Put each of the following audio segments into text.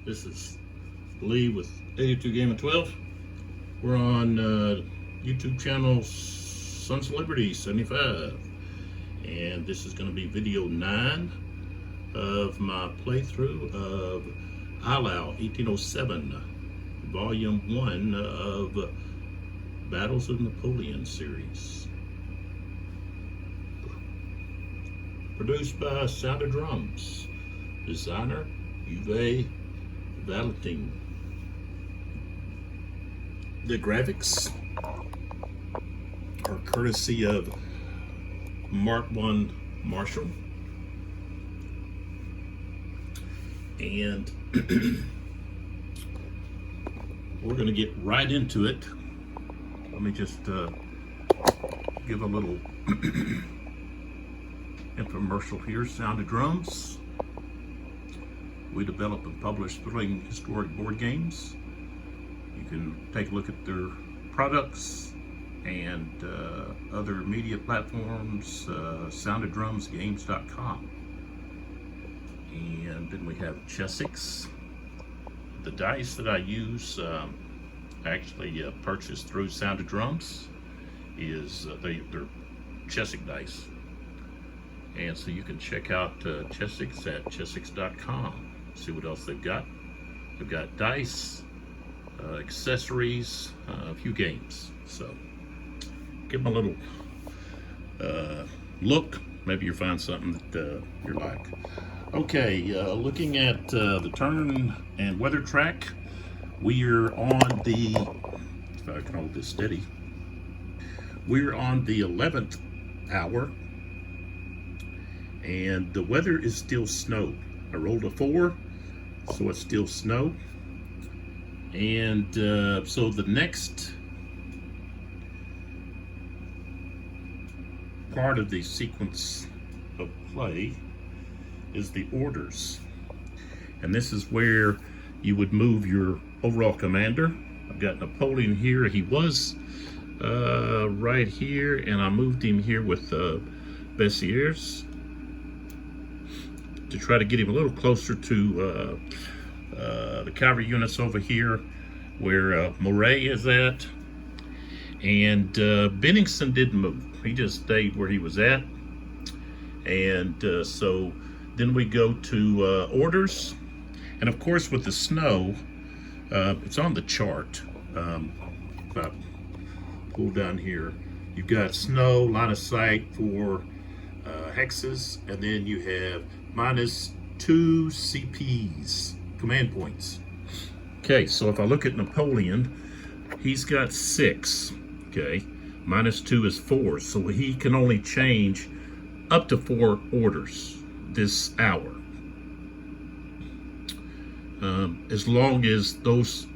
This is Lee with 82 Game of 12. We're on YouTube channel Sons of Liberty 75, and this is going to be video 9 of my playthrough of Eylau 1807, volume 1 of Battles of Napoleon series. Produced by Sound of Drums. Designer Uwe Walentin. The graphics are courtesy of Marc Marshall, and we're going to get right into it. Let me just give a little infomercial here. Sound of Drums. We develop and publish thrilling historic board games. You can take a look at their products and other media platforms, soundoddrumsgames.com. And then we have Chessex. The dice that I use, actually purchased through Sound of Drums, is they're Chessex dice. And so you can check out Chessex at chessex.com. See what else they've got. They've got dice, accessories, a few games. So give them a little look. Maybe you'll find something that you like. Okay, looking at the turn and weather track, we are on the, if I can hold this steady, we're on the 11th hour, and the weather is still snow. I rolled a 4, so it's still snow. And so the next part of the sequence of play is the orders. And this is where you would move your overall commander. I've got Napoleon here. He was right here, and I moved him here with Bessiers to try to get him a little closer to the cavalry units over here where Moray is at. And Bennington didn't move. He just stayed where he was at. And so then we go to orders. And of course with the snow, it's on the chart. If I pull down here, you've got snow, line of sight for hexes, and then you have -2 CPs, command points. Okay, so if I look at Napoleon, he's got 6. Okay, -2 is 4, so he can only change up to 4 orders this hour, as long as those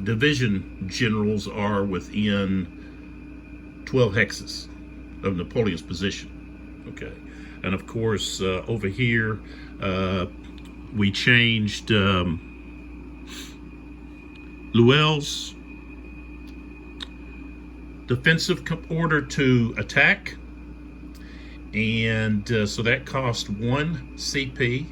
division generals are within 12 hexes of Napoleon's position. Okay, and of course over here we changed Luel's defensive order to attack, and so that cost 1 CP,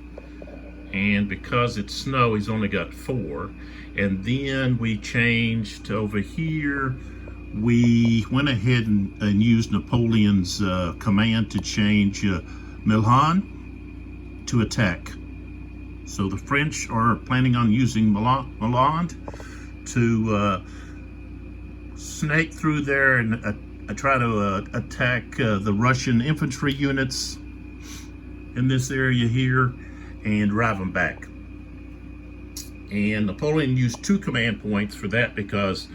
and because it's snow he's only got 4. And then we changed over here, we went ahead and used Napoleon's command to change Milan to attack. So the French are planning on using Milan to snake through there and try to attack the Russian infantry units in this area here and drive them back. And Napoleon used 2 command points for that because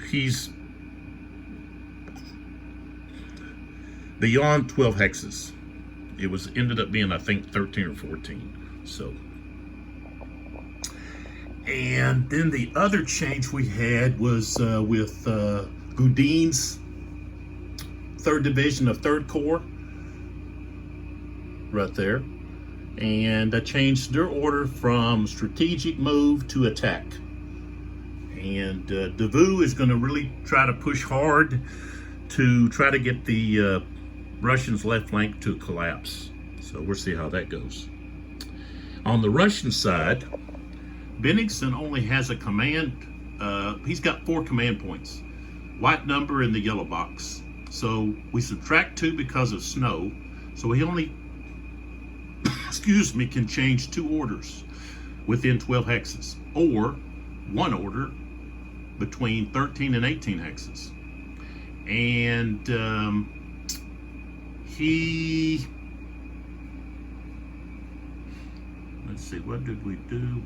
he's beyond 12 hexes. It ended up being, I think, 13 or 14. So, and then the other change we had was with Goudin's 3rd Division of 3rd Corps, right there. And I changed their order from strategic move to attack. And Davout is going to really try to push hard to try to get the Russians' left flank to collapse. So we'll see how that goes. On the Russian side, Bennigsen only has a command. He's got 4 command points. White number in the yellow box. So we subtract 2 because of snow. So he only, excuse me, can change 2 orders within 12 hexes, or 1 order between 13 and 18 hexes. And let's see, what did we do?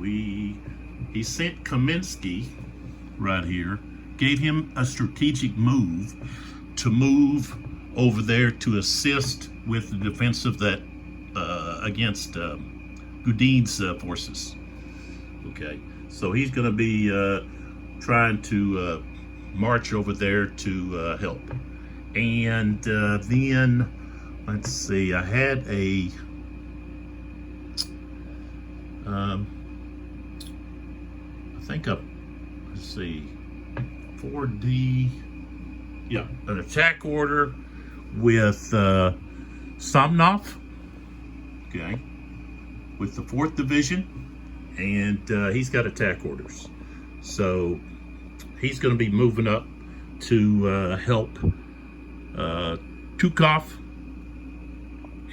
He sent Kaminsky right here, gave him a strategic move to move over there to assist with the defense of that against Gudin's forces. Okay, so he's going to be trying to march over there to help. And then, let's see, I had a I think let's see, 4D, yeah, an attack order with Somnov, okay, with the 4th Division, and he's got attack orders. So he's going to be moving up to help Tukov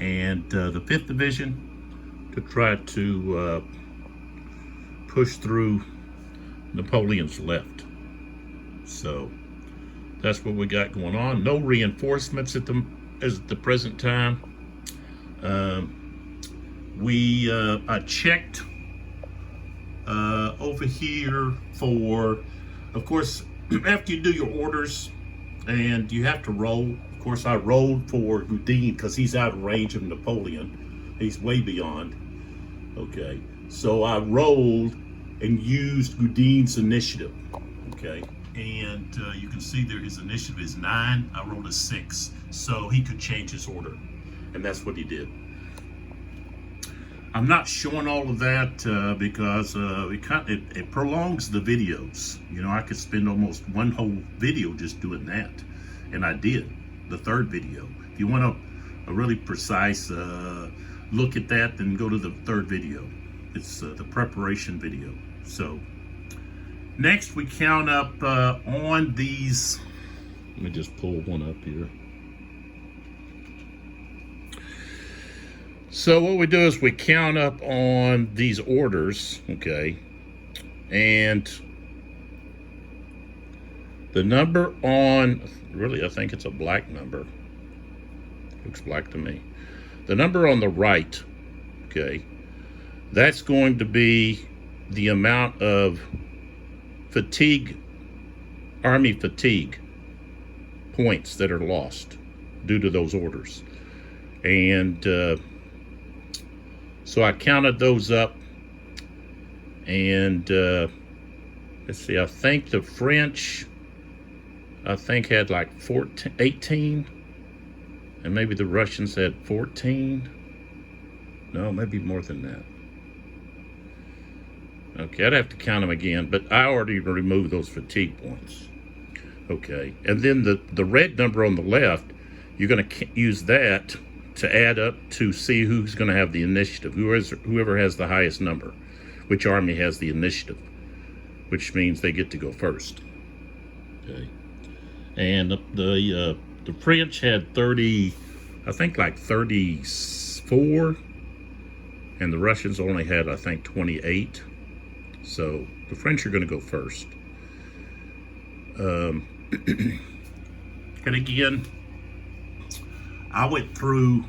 and the 5th Division to try to push through Napoleon's left. So that's what we got going on. No reinforcements at the present time. I checked over here for, of course, after you do your orders and you have to roll. Of course, I rolled for Gudin because he's out of range of Napoleon. He's way beyond. Okay, so I rolled and used Gudin's initiative. Okay, and you can see there his initiative is 9. I rolled a 6, so he could change his order, and that's what he did. I'm not showing all of that because it prolongs the videos. You know, I could spend almost one whole video just doing that, and I did the 3rd video. If you want a really precise look at that, then go to the 3rd video. It's the preparation video. So next we count up on these. Let me just pull one up here. So what we do is we count up on these orders, okay, and the number on, really I think it's a black number, looks black to me. The number on the right, okay, that's going to be the amount of fatigue, army fatigue points that are lost due to those orders. And so I counted those up, and let's see, I think the French, had like 18, and maybe the Russians had 14. No, maybe more than that. Okay, I'd have to count them again, but I already removed those fatigue points. Okay, and then the red number on the left, you're going to use that to add up to see who's going to have the initiative. Whoever has the highest number, which army has the initiative, which means they get to go first. Okay, and the French had 30, I think like 34, and the Russians only had, I think, 28. So the French are going to go first. And again, I went through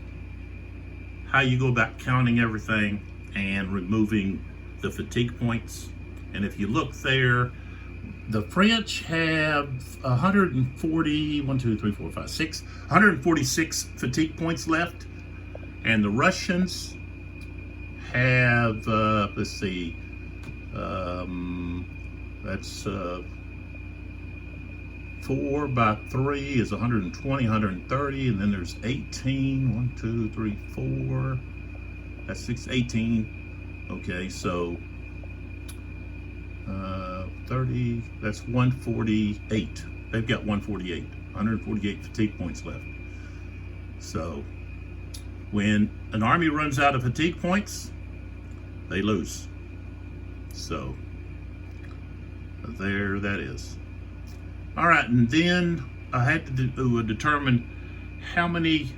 how you go about counting everything and removing the fatigue points. And if you look there, the French have 146 fatigue points left. And the Russians have, let's see, that's 4 by 3 is 120, 130, and then there's 18, 1, 2, 3, 4, that's 6, 18. Okay, so 30, that's 148. They've got 148 fatigue points left. So when an army runs out of fatigue points, they lose. So there that is. All right, and then I had to determine how many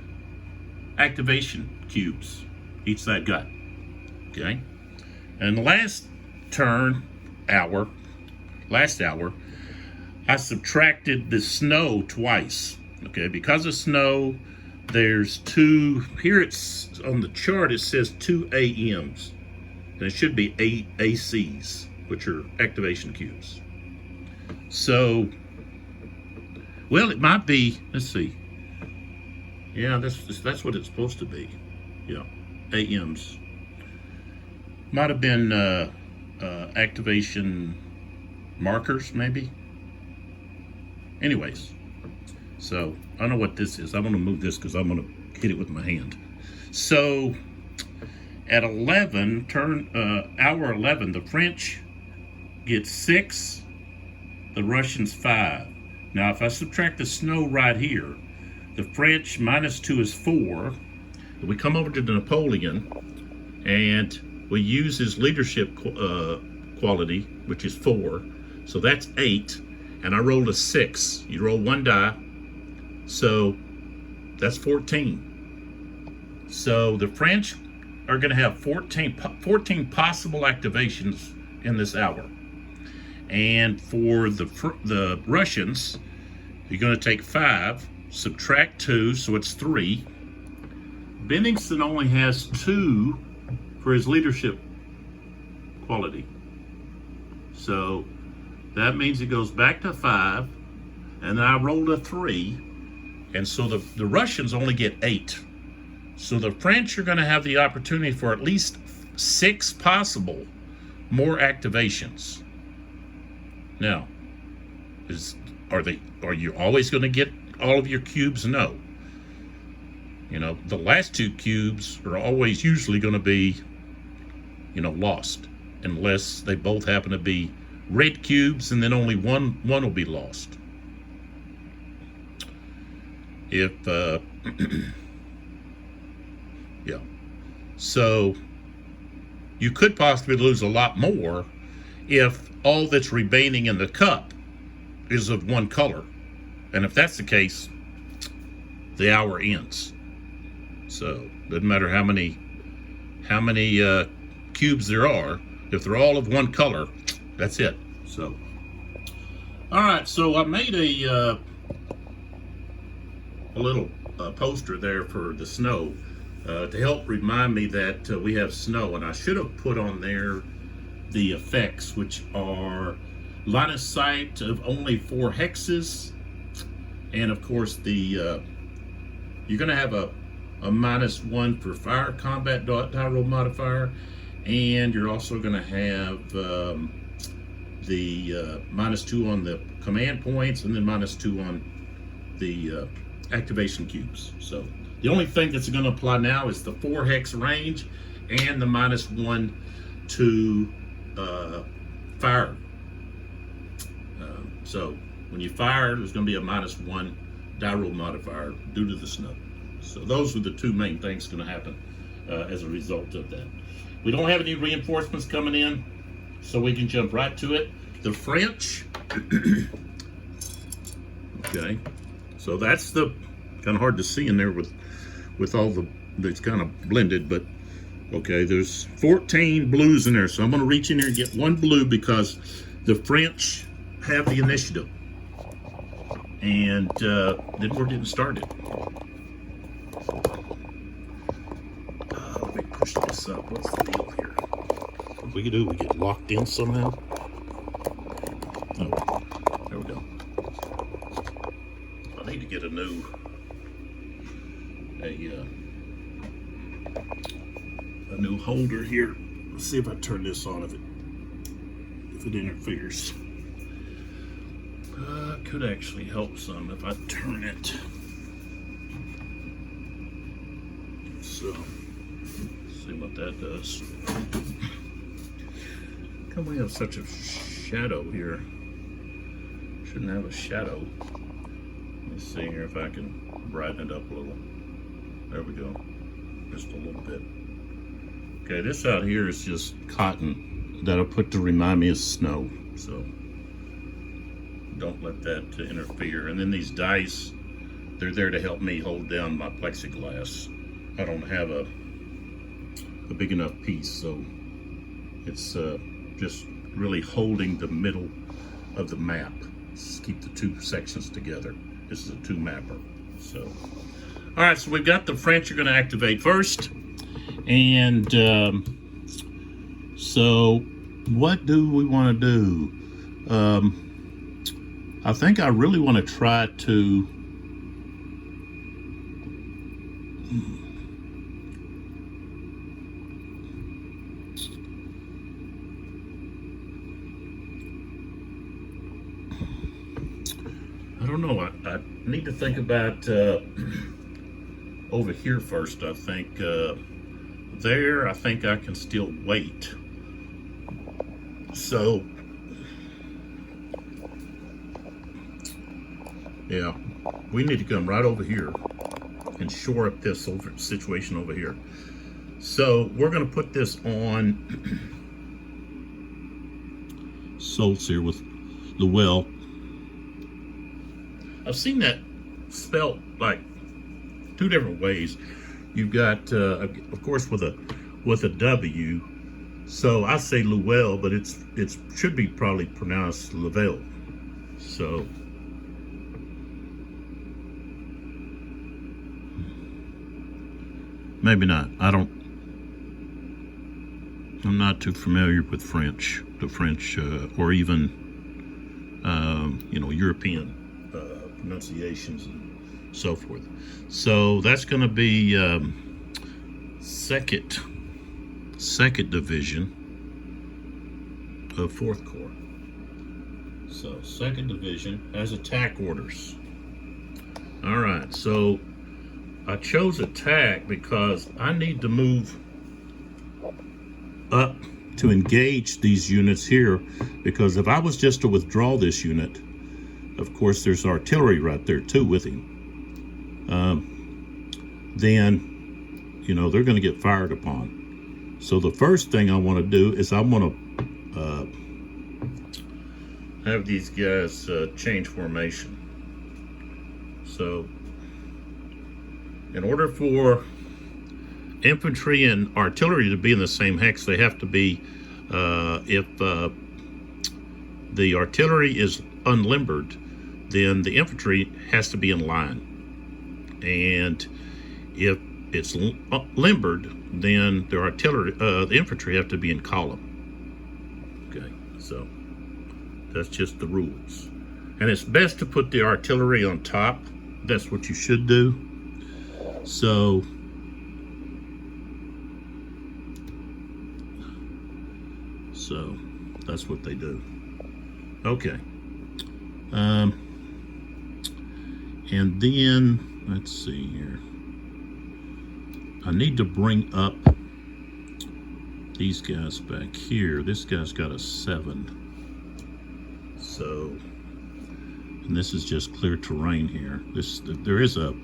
activation cubes each side got. Okay, and the last hour, I subtracted the snow twice. Okay, because of snow, there's two, here it's on the chart, it says 2 AMs. And it should be 8 ACs, which are activation cubes. So, well, it might be, let's see. Yeah, that's what it's supposed to be. Yeah, AMs. Might have been activation markers, maybe. Anyways, so I don't know what this is. I'm going to move this because I'm going to hit it with my hand. So at 11, hour 11, the French get 6, the Russians 5. Now, if I subtract the snow right here, the French -2 is 4. We come over to Napoleon, and we use his leadership quality, which is 4. So that's 8, and I rolled a 6. You roll 1 die, so that's 14. So the French are going to have 14 possible activations in this hour. And for the Russians, you're going to take 5, subtract 2, so it's 3. Bennington only has 2 for his leadership quality. So that means it goes back to 5, and then I rolled a 3, and so the Russians only get 8. So the French are going to have the opportunity for at least 6 possible more activations. Now, are you always going to get all of your cubes? No. You know, the last 2 cubes are always usually going to be, lost, unless they both happen to be red cubes, and then only one will be lost. If yeah, so you could possibly lose a lot more if all that's remaining in the cup is of one color, and if that's the case, the hour ends. So doesn't matter how many cubes there are. If they're all of one color, that's it. So, all right. So I made a little poster there for the snow to help remind me that we have snow, and I should have put on there the effects, which are line of sight of only 4 hexes, and of course you're going to have a -1 for fire combat die roll modifier, and you're also going to have the -2 on the command points, and then -2 on the activation cubes. So the only thing that's going to apply now is the 4 hex range and the -1 to fire. So when you fire, there's going to be a -1 die roll modifier due to the snow. So those are the 2 main things going to happen as a result of that. We don't have any reinforcements coming in, so we can jump right to it. The French, okay, so that's the kind of hard to see in there with all it's kind of blended, but okay, there's 14 blues in there, so I'm going to reach in there and get 1 blue because the French have the initiative, and then we're getting started. Let me push this up. What's the deal here? What we can do? We get locked in somehow. Oh, there we go. I need to get a new holder here. Let's see if I turn this on, if it interferes. Could actually help some if I turn it. So, let's see what that does. How come we have such a shadow here? Shouldn't have a shadow. Let's see here if I can brighten it up a little. There we go. Just a little bit. Okay, this out here is just cotton that I put to remind me of snow. So don't let that interfere. And then these dice, they're there to help me hold down my plexiglass. I don't have a big enough piece, so it's just really holding the middle of the map. Just keep the two sections together. This is a two mapper. So, all right, so we've got the French you're going to activate first. And so what do we want to do? I think I really want to try to I don't know. I need to think about over here first. I think there, I think I can still wait. So, yeah, we need to come right over here and shore up this situation over here. So we're going to put this on Solts here with Llewellyn. I've seen that spelled like two different ways. You've got, of course, with a W. So I say Llewellyn, but it should be probably pronounced Lavelle. So maybe not. I'm not too familiar with French, the French, or even European pronunciations and so forth. So that's going to be second division of 4th Corps. So 2nd Division has attack orders. All right, so I chose attack because I need to move up to engage these units here, because if I was just to withdraw this unit, of course there's artillery right there too with him, then they're going to get fired upon. So the first thing I want to do is I want to have these guys change formation. So in order for infantry and artillery to be in the same hex, they have to be, if the artillery is unlimbered, then the infantry has to be in line. And if it's limbered, then the infantry have to be in column. Okay, so that's just the rules. And it's best to put the artillery on top. That's what you should do. So that's what they do. Okay. And then let's see here. I need to bring up these guys back here. This guy's got a 7. So, and this is just clear terrain here. There is a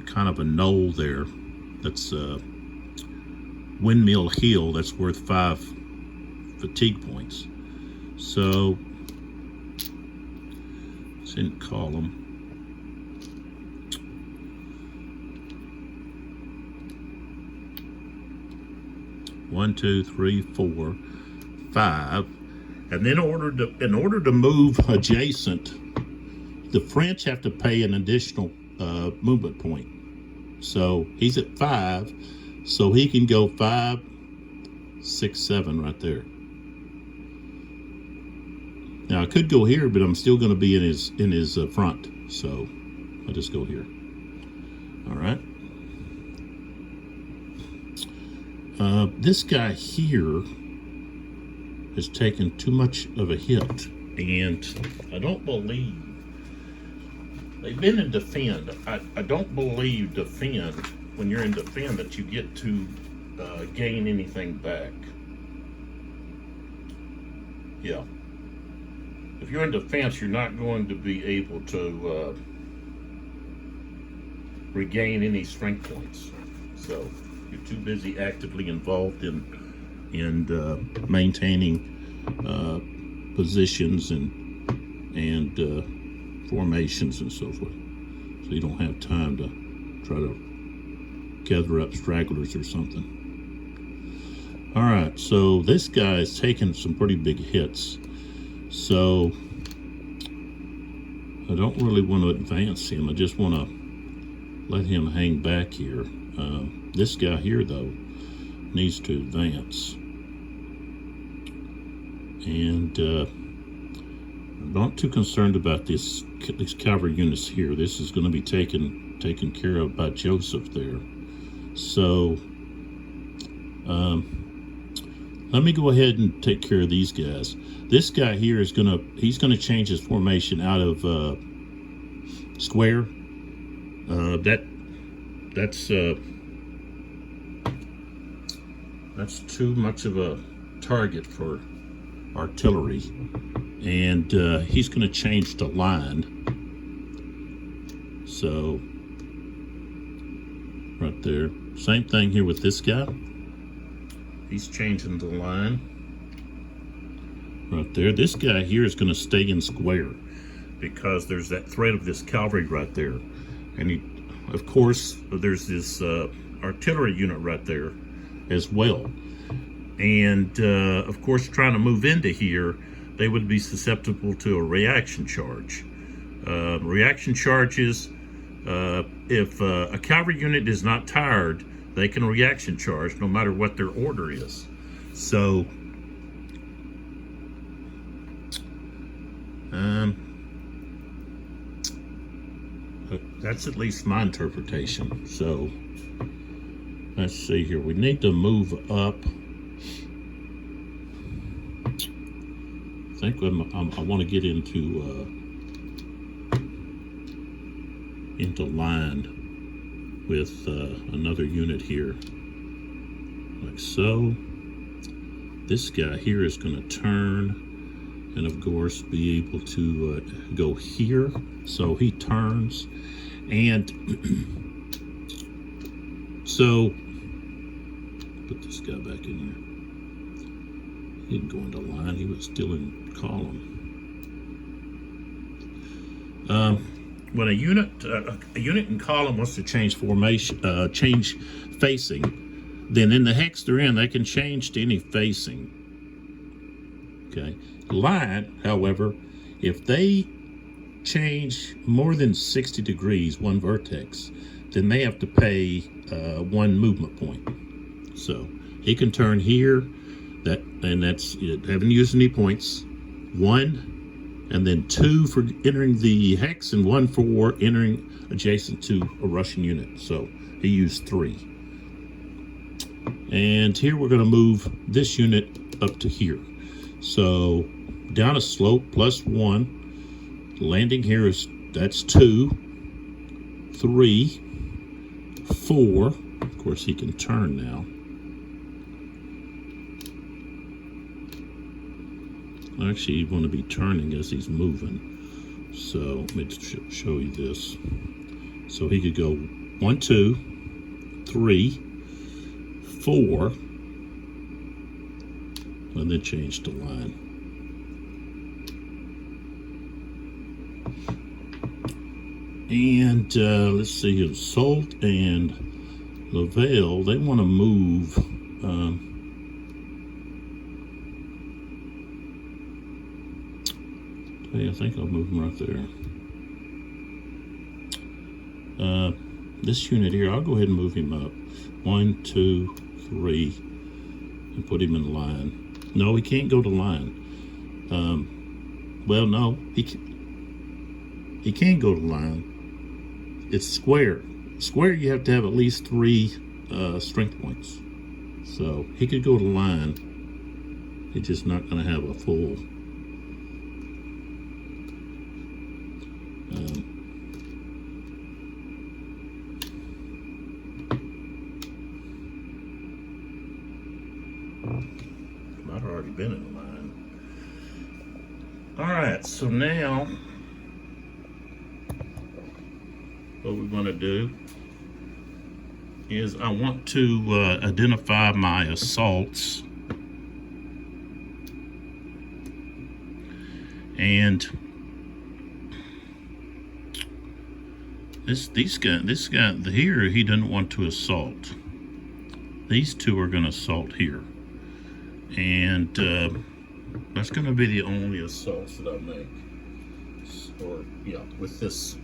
kind of a knoll there that's a windmill hill that's worth 5 fatigue points. So it's in column. One, two, three, 4, 5, and then in order to move adjacent, the French have to pay an additional movement point. So he's at 5, so he can go 5, 6, 7 right there. Now I could go here, but I'm still going to be in his front, so I'll just go here. All right. This guy here has taken too much of a hit, and I don't believe they've been in defend. I don't believe defend, when you're in defend, that you get to gain anything back. Yeah. If you're in defense, you're not going to be able to regain any strength points. So You're too busy actively involved in maintaining positions and formations and so forth. So you don't have time to try to gather up stragglers or something. All right, so this guy is taking some pretty big hits. So I don't really want to advance him. I just want to let him hang back here. This guy here, though, needs to advance. And I'm not too concerned about these cavalry units here. This is going to be taken care of by Joseph there. So let me go ahead and take care of these guys. This guy here is he's gonna change his formation out of square. That's too much of a target for artillery, and he's going to change to line. So right there, same thing here with this guy. He's changing the line right there. This guy here is going to stay in square because there's that threat of this cavalry right there, and of course there's this artillery unit right there as well. And of course, trying to move into here, they would be susceptible to a reaction charge. Reaction charges, if a cavalry unit is not tired, they can reaction charge no matter what their order is. So that's at least my interpretation. So let's see here. We need to move up. I think I want to get into line with another unit here, like so. This guy here is going to turn and of course be able to go here. So he turns, and so put this guy back in here. He didn't go into line, he was still in column. When a unit in column wants to change formation, change facing, then in the hex they're in, they can change to any facing. Okay. Line, however, if they change more than 60 degrees, one vertex, then they have to pay one movement point. So he can turn here, and that's it. Haven't used any points. 1. And then 2 for entering the hex, and 1 for entering adjacent to a Russian unit. So he used 3. And here we're going to move this unit up to here. So down a slope, +1. Landing here that's 2, 3, 4. Of course, he can turn now. Actually, you want to be turning as he's moving. So let me show you this. So he could go 1, 2, 3, 4, and then change to line. And let's see, Assault and Lavelle, they want to move. I think I'll move him right there. This unit here, I'll go ahead and move him up. 1, 2, 3, and put him in line. No, he can't go to line. Well, no, he can go to line. It's square. Square, you have to have at least 3 strength points. So he could go to line. He's just not going to have a full. Might have already been in line. All right, so now what we want to do is I want to identify my assaults. And this guy here, he doesn't want to assault. These two are going to assault here, and that's going to be the only assaults that I make. Or yeah, with this.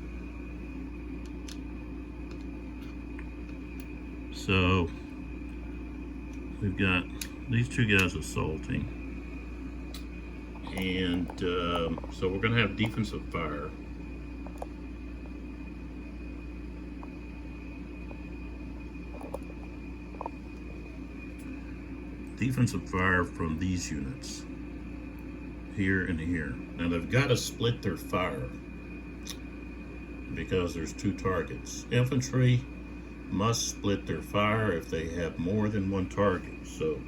So we've got these two guys assaulting. And so we're going to have defensive fire. Defensive fire from these units. Here and here. Now they've got to split their fire because there's two targets. Infantry must split their fire if they have more than one target. So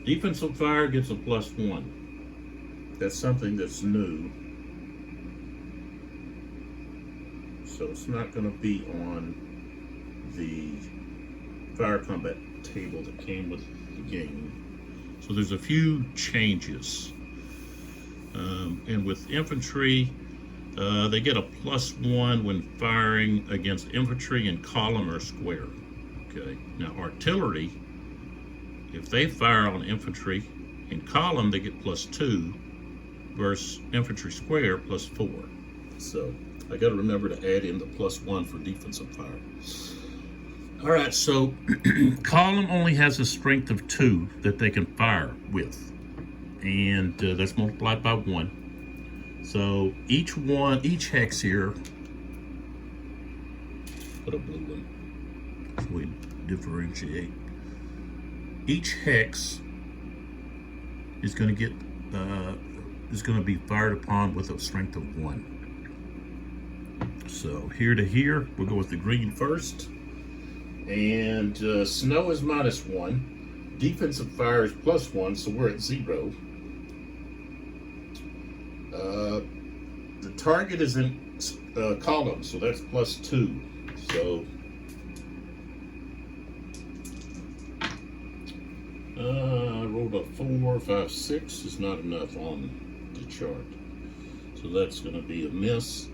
defensive fire gets a +1. That's something that's new. So it's not going to be on the fire combat table that came with the game. So there's a few changes. And with infantry, they get a +1 when firing against infantry in column or square. Okay. Now artillery, if they fire on infantry in column, they get +2 versus infantry square +4. So I got to remember to add in the +1 for defensive fire. All right, so column only has a strength of 2 that they can fire with, and that's multiplied by 1. So each hex here, put a blue one so we differentiate. Each hex is going to get be fired upon with a strength of 1. So here to here, we'll go with the green first. And snow is -1. Defensive fire is +1, so we're at 0. The target is in column, so that's +2. So I rolled a 4, 5, 6 is not enough on the chart. So that's going to be a miss.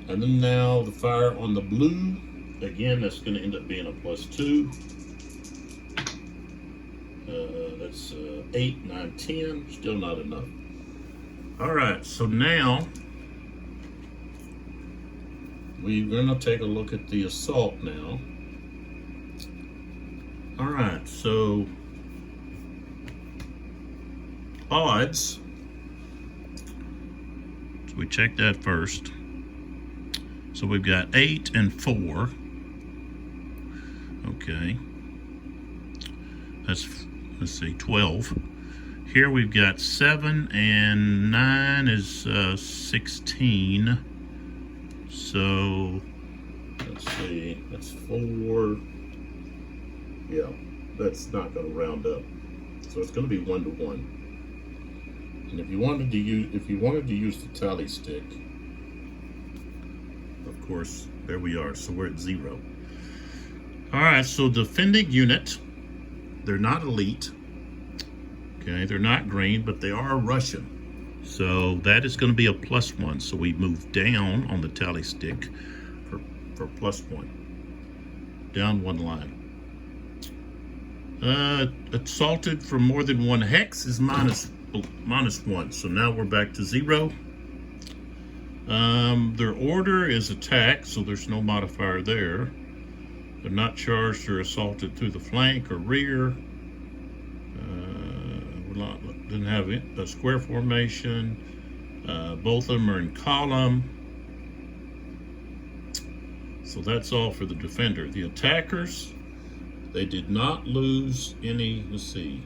And then now the fire on the blue, again, that's going to end up being a +2. That's 8, 9, 10, still not enough. All right, so now we're going to take a look at the assault now. All right, so odds. So we check that first. So we've got 8 and 4. Okay. Let's see, 12. Here we've got 7 and 9 is 16. So let's see, that's 4. Yeah, that's not going to round up. So it's going to be 1 to 1. And if you wanted to use the tally stick, of course, there we are. So we're at 0. All right, so defending unit, they're not elite. Okay, they're not green, but they are Russian. So that is going to be a +1. So we move down on the tally stick for +1. Down 1 line. Assaulted from more than 1 hex is -1. So now we're back to 0. Their order is attack, so there's no modifier there. They're not charged or assaulted through the flank or rear. Didn't have a square formation. Both of them are in column. So that's all for the defender. The attackers, they did not lose any, let's see.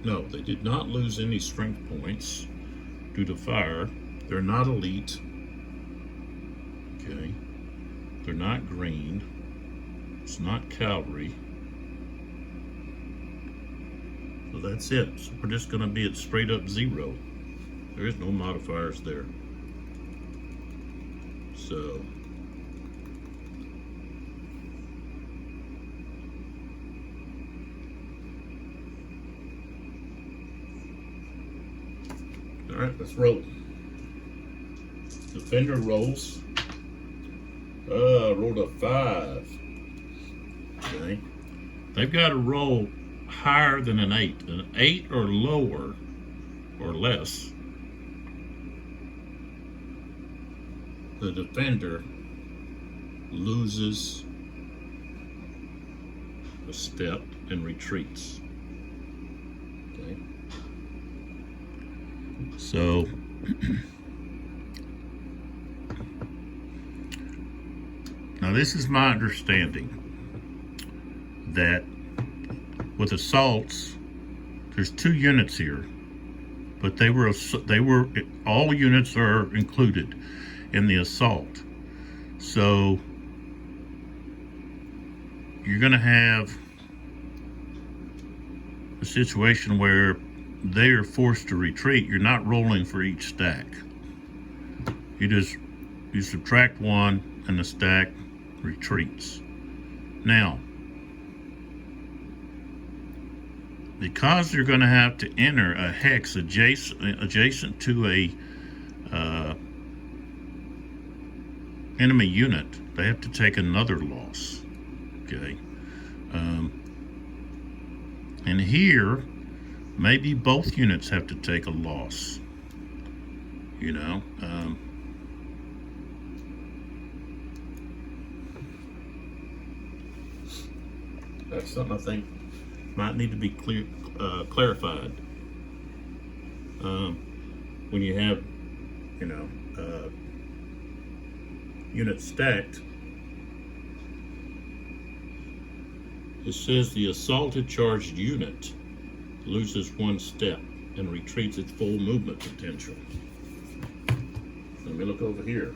No, they did not lose any strength points due to fire. They're not elite. Okay. They're not green. It's not cavalry. So that's it. So we're just going to be at straight up 0. There is no modifiers there. So right, let's roll. Defender rolls. Rolled a 5. Okay. They've got to roll higher than an 8. An 8 or lower or less. The defender loses a step and retreats. Okay. So now this is my understanding that with assaults, there's 2 units here, but they were all units are included in the assault. So you're going to have a situation where they are forced to retreat. You're not rolling for each stack. You subtract 1 and the stack retreats. Now, because you're going to have to enter a hex adjacent to a enemy unit, they have to take another loss. Okay, and here maybe both units have to take a loss. You know, that's something I think might need to be clarified. When you have, you know, units stacked, it says the assaulted charged unit loses 1 step and retreats its full movement potential. Let me look over here.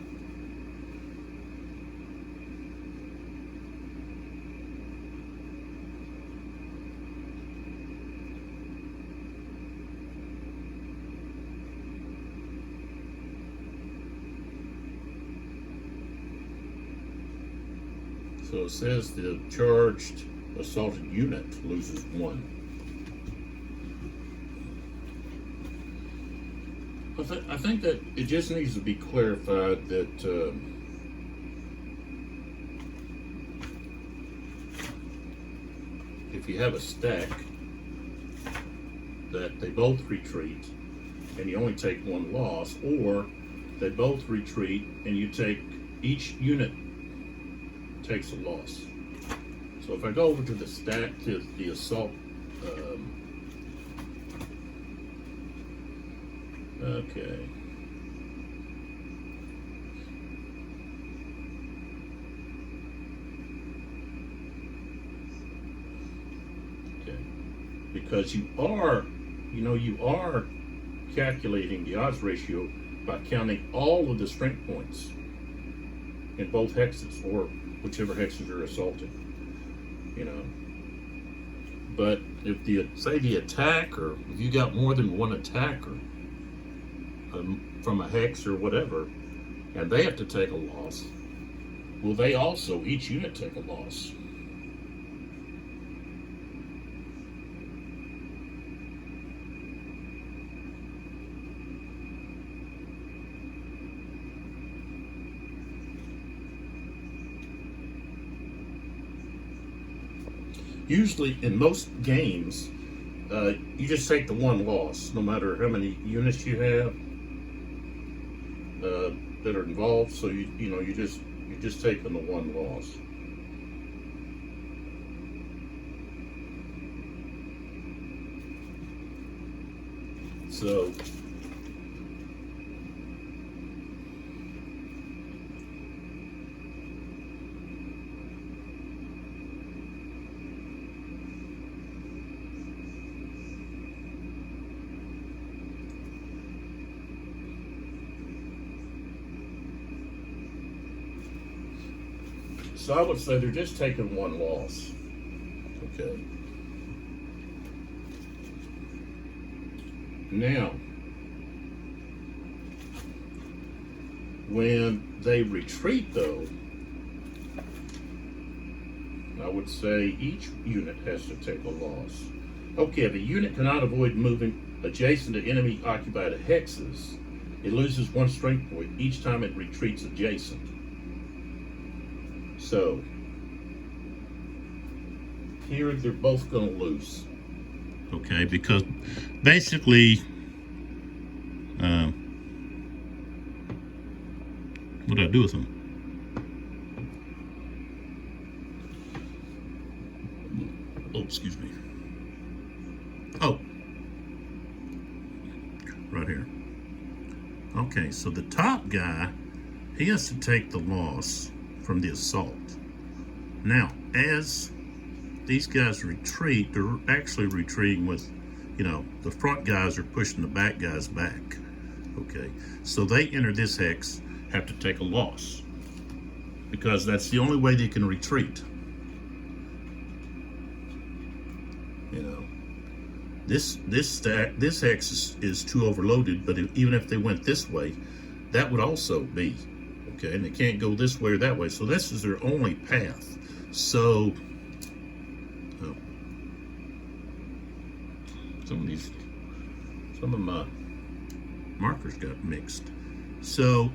So it says the charged assaulted unit loses 1. I think that it just needs to be clarified that if you have a stack, that they both retreat and you only take 1 loss, or they both retreat and you take, each unit takes a loss. So if I go over to the stack, to the assault, okay. Okay. Because you are calculating the odds ratio by counting all of the strength points in both hexes, or whichever hexes you're assaulting, you know. But if say the attacker, if you got more than 1 attacker from a hex or whatever, and they have to take a loss, will they also, each unit, take a loss? Usually, in most games, you just take the 1 loss, no matter how many units you have that are involved. So you're just taking the 1 loss. So I would say they're just taking 1 loss. Okay. Now, when they retreat, though, I would say each unit has to take a loss. Okay, if a unit cannot avoid moving adjacent to enemy occupied hexes, it loses 1 strength point each time it retreats adjacent. So here they're both going to lose. Okay, because basically, what do I do with them? Oh, excuse me. Oh, right here. Okay, so the top guy, he has to take the loss from the assault. Now, as these guys retreat, they're actually retreating with, the front guys are pushing the back guys back. Okay, so they enter this hex, have to take a loss, because that's the only way they can retreat. This hex is too overloaded, but even if they went this way, that would also be okay, and they can't go this way or that way. So this is their only path. So some of my markers got mixed. So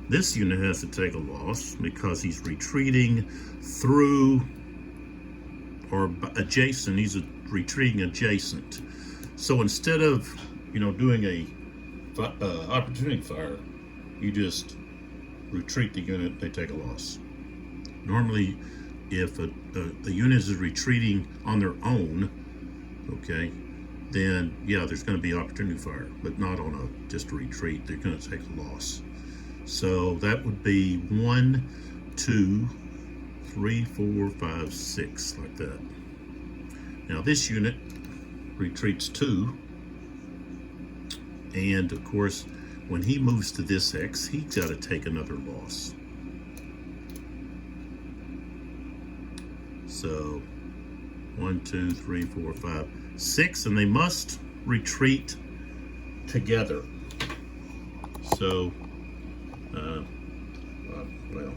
this unit has to take a loss because he's retreating through or adjacent. He's retreating adjacent. So instead of doing a opportunity fire, you just retreat the unit. They take a loss. Normally, if a unit is retreating on their own, okay, then yeah, there's going to be opportunity fire, but not on just a retreat. They're going to take a loss. So that would be 1, 2, 3, 4, 5, 6, like that. Now this unit retreats 2, and of course, when he moves to this hex, he's got to take another loss. So 1, 2, 3, 4, 5, 6, and they must retreat together. So, well,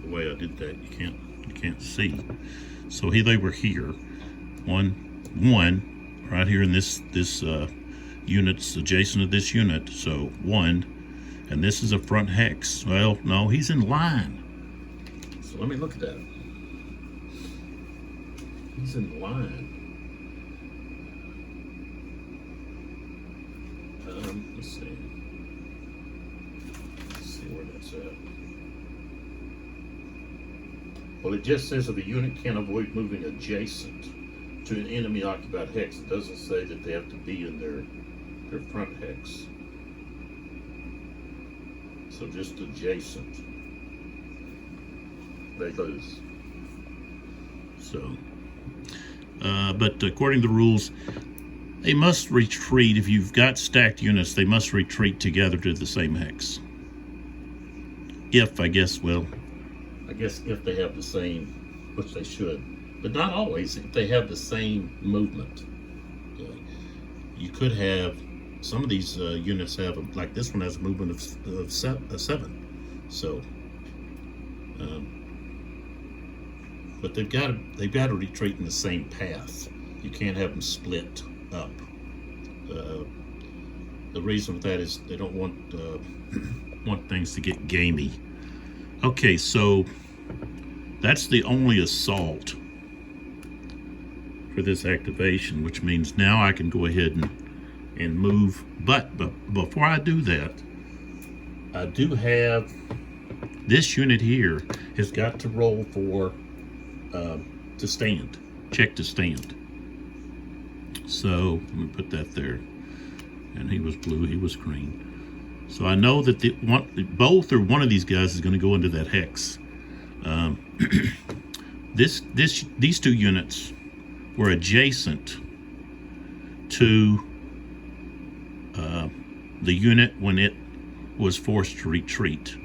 the way I did that, you can't see. So here they were here, one, right here in this unit's adjacent to this unit. So 1, and this is a front hex. Well, no, he's in line. So let me look at that. He's in line. Let's see. Let's see where that's at. Well, it just says if a unit can't avoid moving adjacent to an enemy occupied hex. It doesn't say that they have to be in their front hex. So just adjacent. They lose. So, but according to the rules, they must retreat. If you've got stacked units, they must retreat together to the same hex. If, I guess if they have the same, which they should, but not always, if they have the same movement. You could have, some of these units have, like this one has a movement of 7. So, but they've got to retreat in the same path. You can't have them split up. The reason for that is they don't want want things to get gamey. Okay, so that's the only assault for this activation, which means now I can go ahead and move. But before I do that, I do have this unit here has got to roll for to stand. Check to stand. So let me put that there. And he was blue, he was green. So I know that both or one of these guys is going to go into that hex. These two units were adjacent to the unit when it was forced to retreat.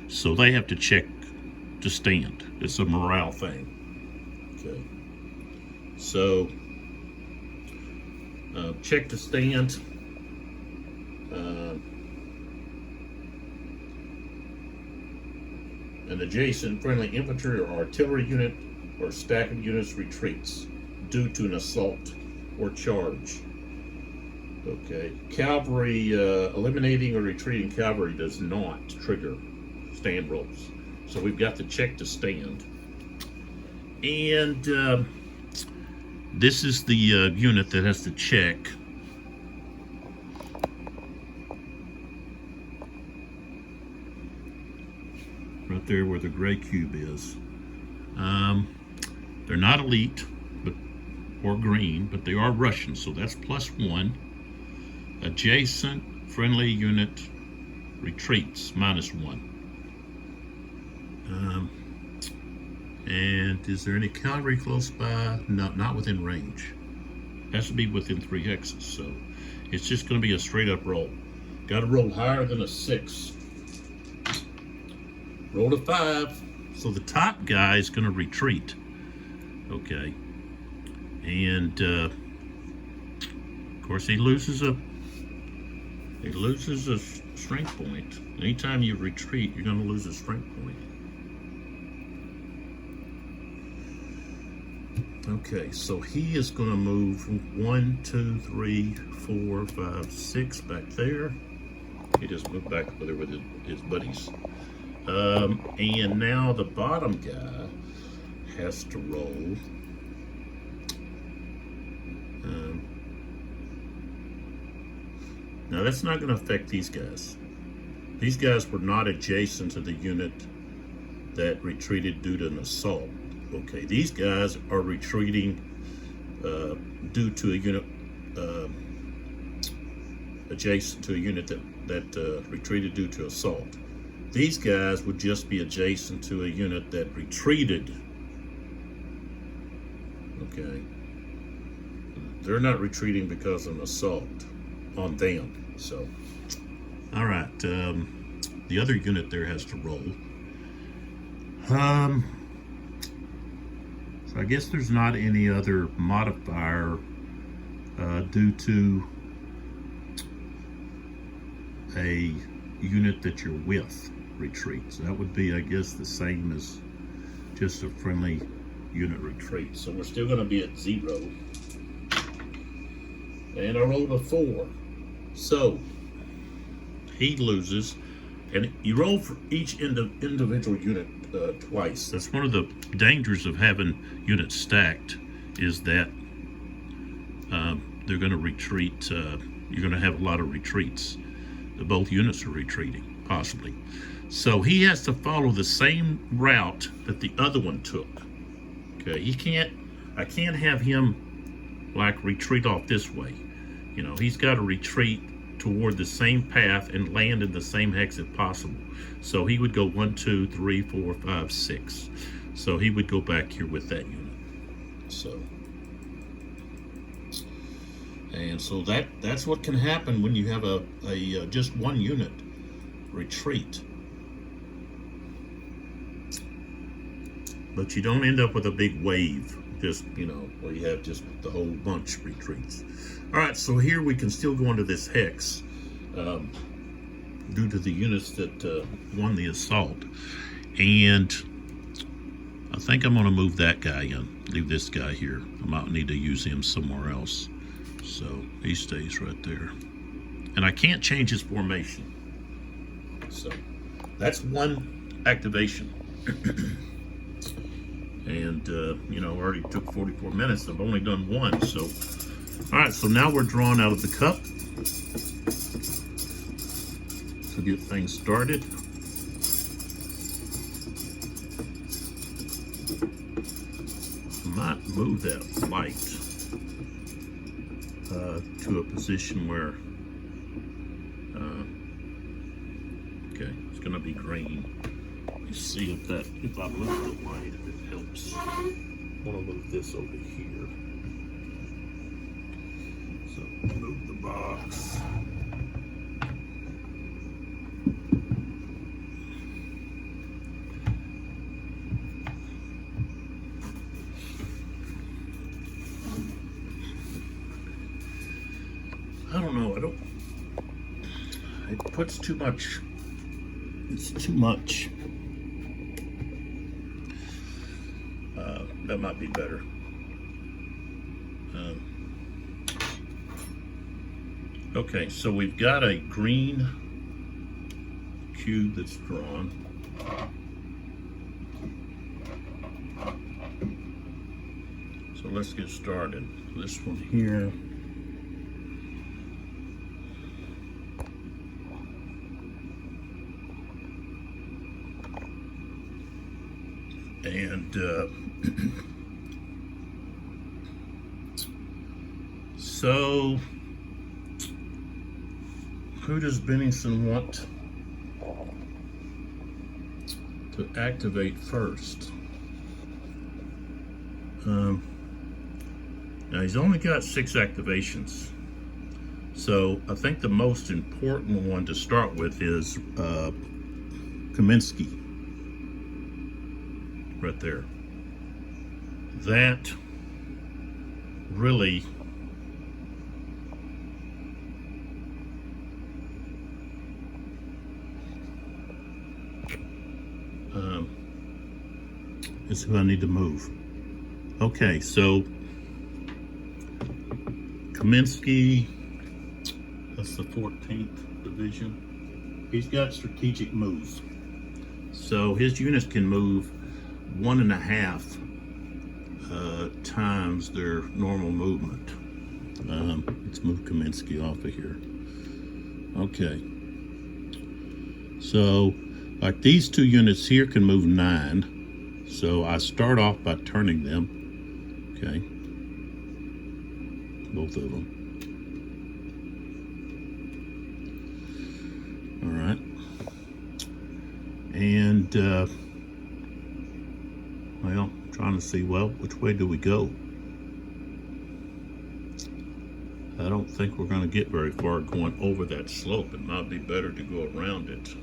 So they have to check to stand. It's a morale thing. Okay. So check to stand. An adjacent friendly infantry or artillery unit or stack of units retreats. due to an assault or charge. Okay, cavalry, eliminating or retreating cavalry does not trigger stand rolls. So we've got to check to stand. And this is the unit that has to check. Right there where the gray cube is. They're not elite or green, but they are Russian, so that's +1. Adjacent friendly unit retreats -1. And is there any cavalry close by? No, not within range. Has to be within 3 hexes, so it's just going to be a straight up roll. Got to roll higher than a 6. Roll a 5. So the top guy is going to retreat. Okay. And of course he loses a strength point. Anytime you retreat, you're going to lose a strength point. Okay, so he is going to move 1, 2, 3, 4, 5, 6 back there. He just moved back over there with his buddies. And now the bottom guy has to roll. Now that's not going to affect these guys. These guys were not adjacent to the unit that retreated due to an assault. Okay, these guys are retreating due to a unit adjacent to a unit that retreated due to assault. These guys would just be adjacent to a unit that retreated. Okay, they're not retreating because of an assault on them. So, all right, the other unit there has to roll. So I guess there's not any other modifier due to a unit that you're with retreat. So that would be, I guess, the same as just a friendly unit retreat. So we're still going to be at 0. And I rolled a 4. So he loses. And you roll for each individual unit twice. That's one of the dangers of having units stacked, is that they're going to retreat. You're going to have a lot of retreats. Both units are retreating, possibly. So he has to follow the same route that the other one took. Okay, I can't have him like retreat off this way. You know, he's got to retreat toward the same path and land in the same hex if possible. So he would go 1, 2, 3, 4, 5, 6. So he would go back here with that unit. So, and so that's what can happen when you have a just one unit retreat. But you don't end up with a big wave, just, you know, where you have just the whole bunch retreats. All right, so here we can still go into this hex due to the units that won the assault. And I think I'm going to move that guy in, leave this guy here. I might need to use him somewhere else. So he stays right there. And I can't change his formation. So that's one activation. And, you know, already took 44 minutes. I've only done one. So, all right, so now we're drawing out of the cup to get things started. I might move that light to a position where, okay, it's going to be green. Let me see if I move the light, if it helps. I want to move this over here. So move the box. I don't know, it puts too much, it's too much. That might be better. Okay, so we've got a green cube that's drawn. So let's get started. This one here. And so who does Bennington want to activate first? Now he's only got 6 activations. So I think the most important one to start with is Kaminsky. Right there. That really is who I need to move. Okay, so Kaminsky, that's the 14th division. He's got strategic moves. So his units can move 1.5 times their normal movement. Let's move Kaminsky off of here. Okay. So, like these 2 units here can move 9. So I start off by turning them. Okay. Both of them. All right. And, well, trying to see, well, which way do we go? I don't think we're going to get very far going over that slope. It might be better to go around it.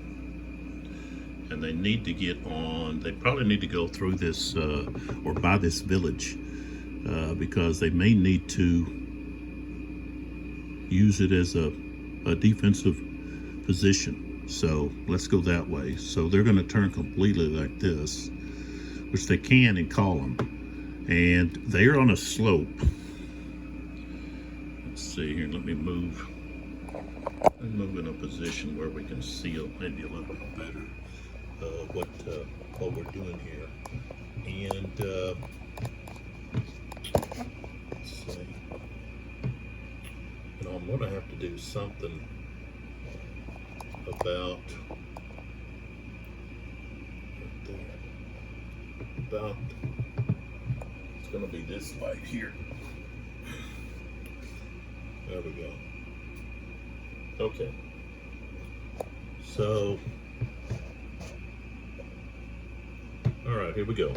And they need to get on, they probably need to go through this, or by this village, because they may need to use it as a defensive position. So let's go that way. So they're going to turn completely like this, which they can in column, and they're on a slope. Let's see here, let me move. I'm moving a position where we can see maybe a little bit better what we're doing here. And let's see. You know, I'm going to have to do something about it's going to be this light here. There we go. Okay. So, all right, here we go.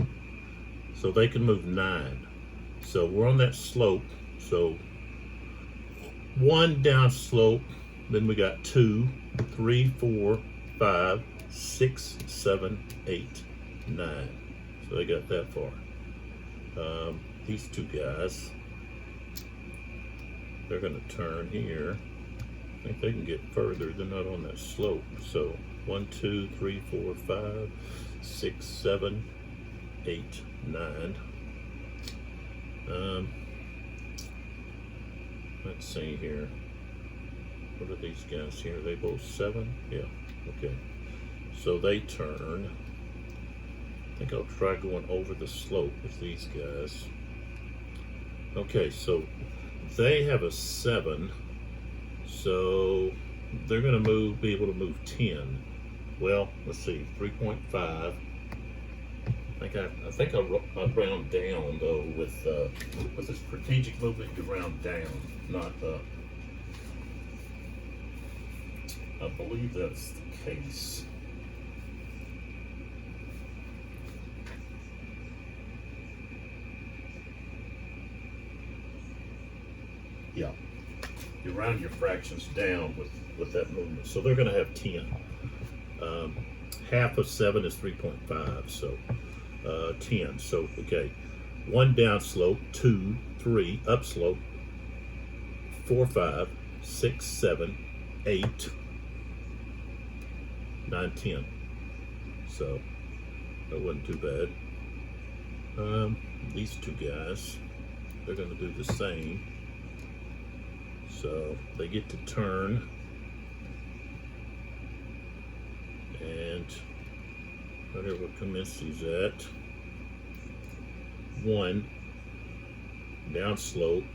So they can move 9. So we're on that slope. So 1 down slope, then we got 2, 3, 4, 5, 6, 7, 8, 9. So they got that far. These 2 guys, they're going to turn here. I think they can get further. They're not on that slope. So 1, 2, 3, 4, 5, 6, 7, 8, 9. Let's see here. What are these guys here? Are they both 7? Yeah. Okay. So they turn. I think I'll try going over the slope with these guys. Okay, so they have a 7. So they're going to be able to move 10. Well, let's see, 3.5. I think I round down though with the strategic movement. You round down, not up. I believe that's the case. Yeah, you round your fractions down with that movement. So they're going to have 10. Half of 7 is 3.5, so 10. So, okay, 1 down slope, 2, 3 up slope, 4, 5, 6, 7, 8, 9, 10. So that wasn't too bad. These 2 guys, they're going to do the same. So they get to turn, and whatever Kaminsky's at, 1, downslope,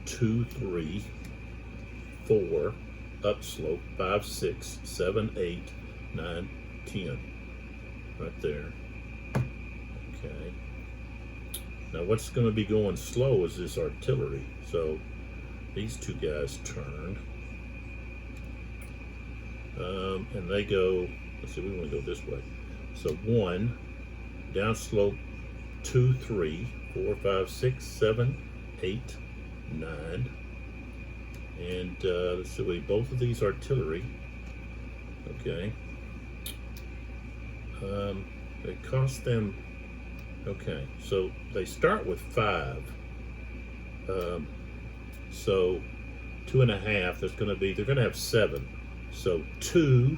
2, 3, 4, upslope, 5, 6, 7, 8, 9, 10. Right there. Okay. Now what's going to be going slow is this artillery. So these two guys turned. And they go, let's see, we want to go this way. So 1, downslope, 2, 3, 4, 5, 6, 7, 8, 9. And let's see, both of these artillery. Okay. It cost them, okay, so they start with 5. So 2.5, there's going to be, they're going to have 7. So 2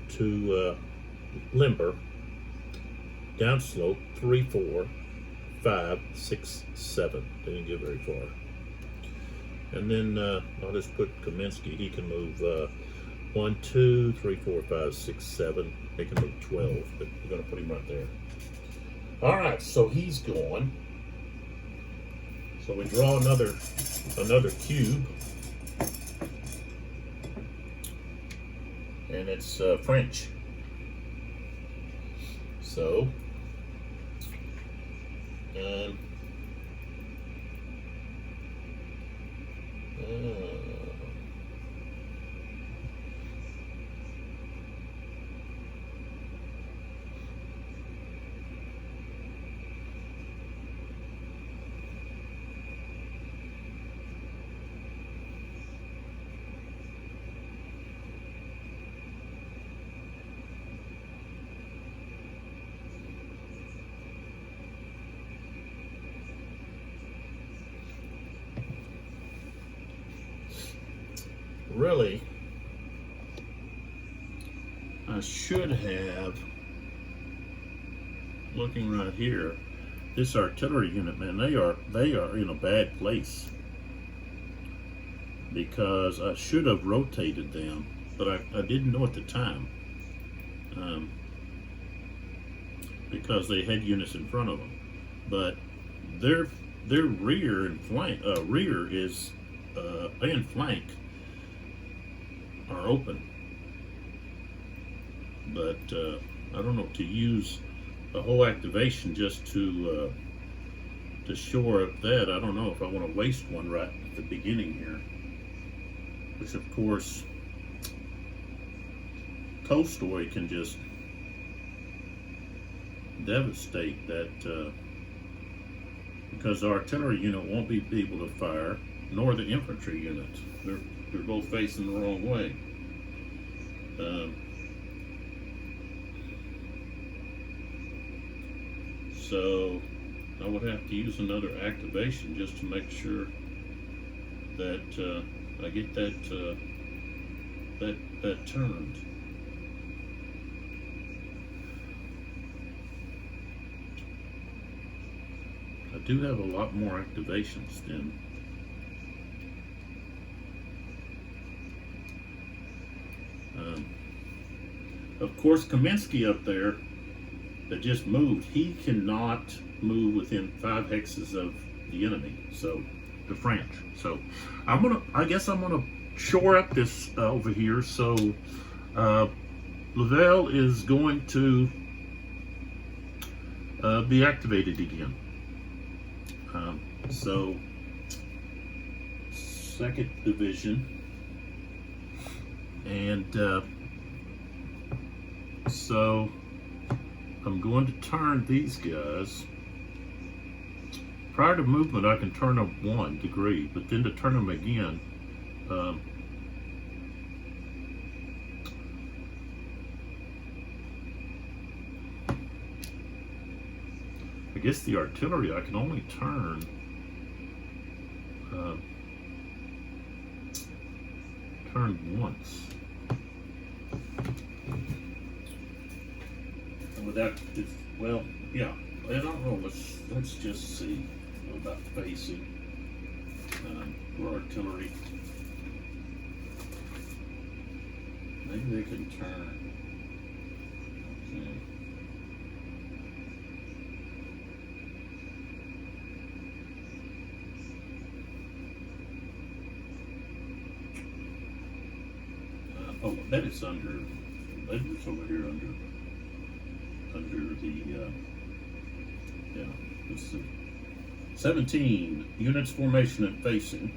to limber, downslope, 3, 4, 5, 6, 7. They didn't get very far. And then I'll just put Kaminsky, he can move 1, 2, 3, 4, 5, 6, 7. They can move 12, but we're going to put him right there. All right, so he's gone. So we draw another cube, and it's French. So, really, I should have, looking right here, this artillery unit, man, they are in a bad place, because I should have rotated them, but I didn't know at the time, because they had units in front of them. But their rear and flank, and flank are open. But I don't know, to use a whole activation just to shore up that, I don't know if I want to waste one right at the beginning here. Which of course, Tolstoy can just devastate that, because the artillery unit won't be able to fire, nor the infantry unit. They're both facing the wrong way. So I would have to use another activation just to make sure that I get that turned. I do have a lot more activations than of course Kaminsky up there that just moved, he cannot move within 5 hexes of the enemy, so the French. So I guess I'm gonna shore up this over here. So Lavelle is going to be activated again. So 2nd Division, and so I'm going to turn these guys. Prior to movement, I can turn them 1 degree, but then to turn them again, I guess the artillery I can only turn once. And without, well, yeah, I don't know. Let's just see about facing. for artillery. Maybe they can turn. Okay. Oh, I bet it's under. Maybe it's over here under the. Yeah, let's see. 17 units formation and facing.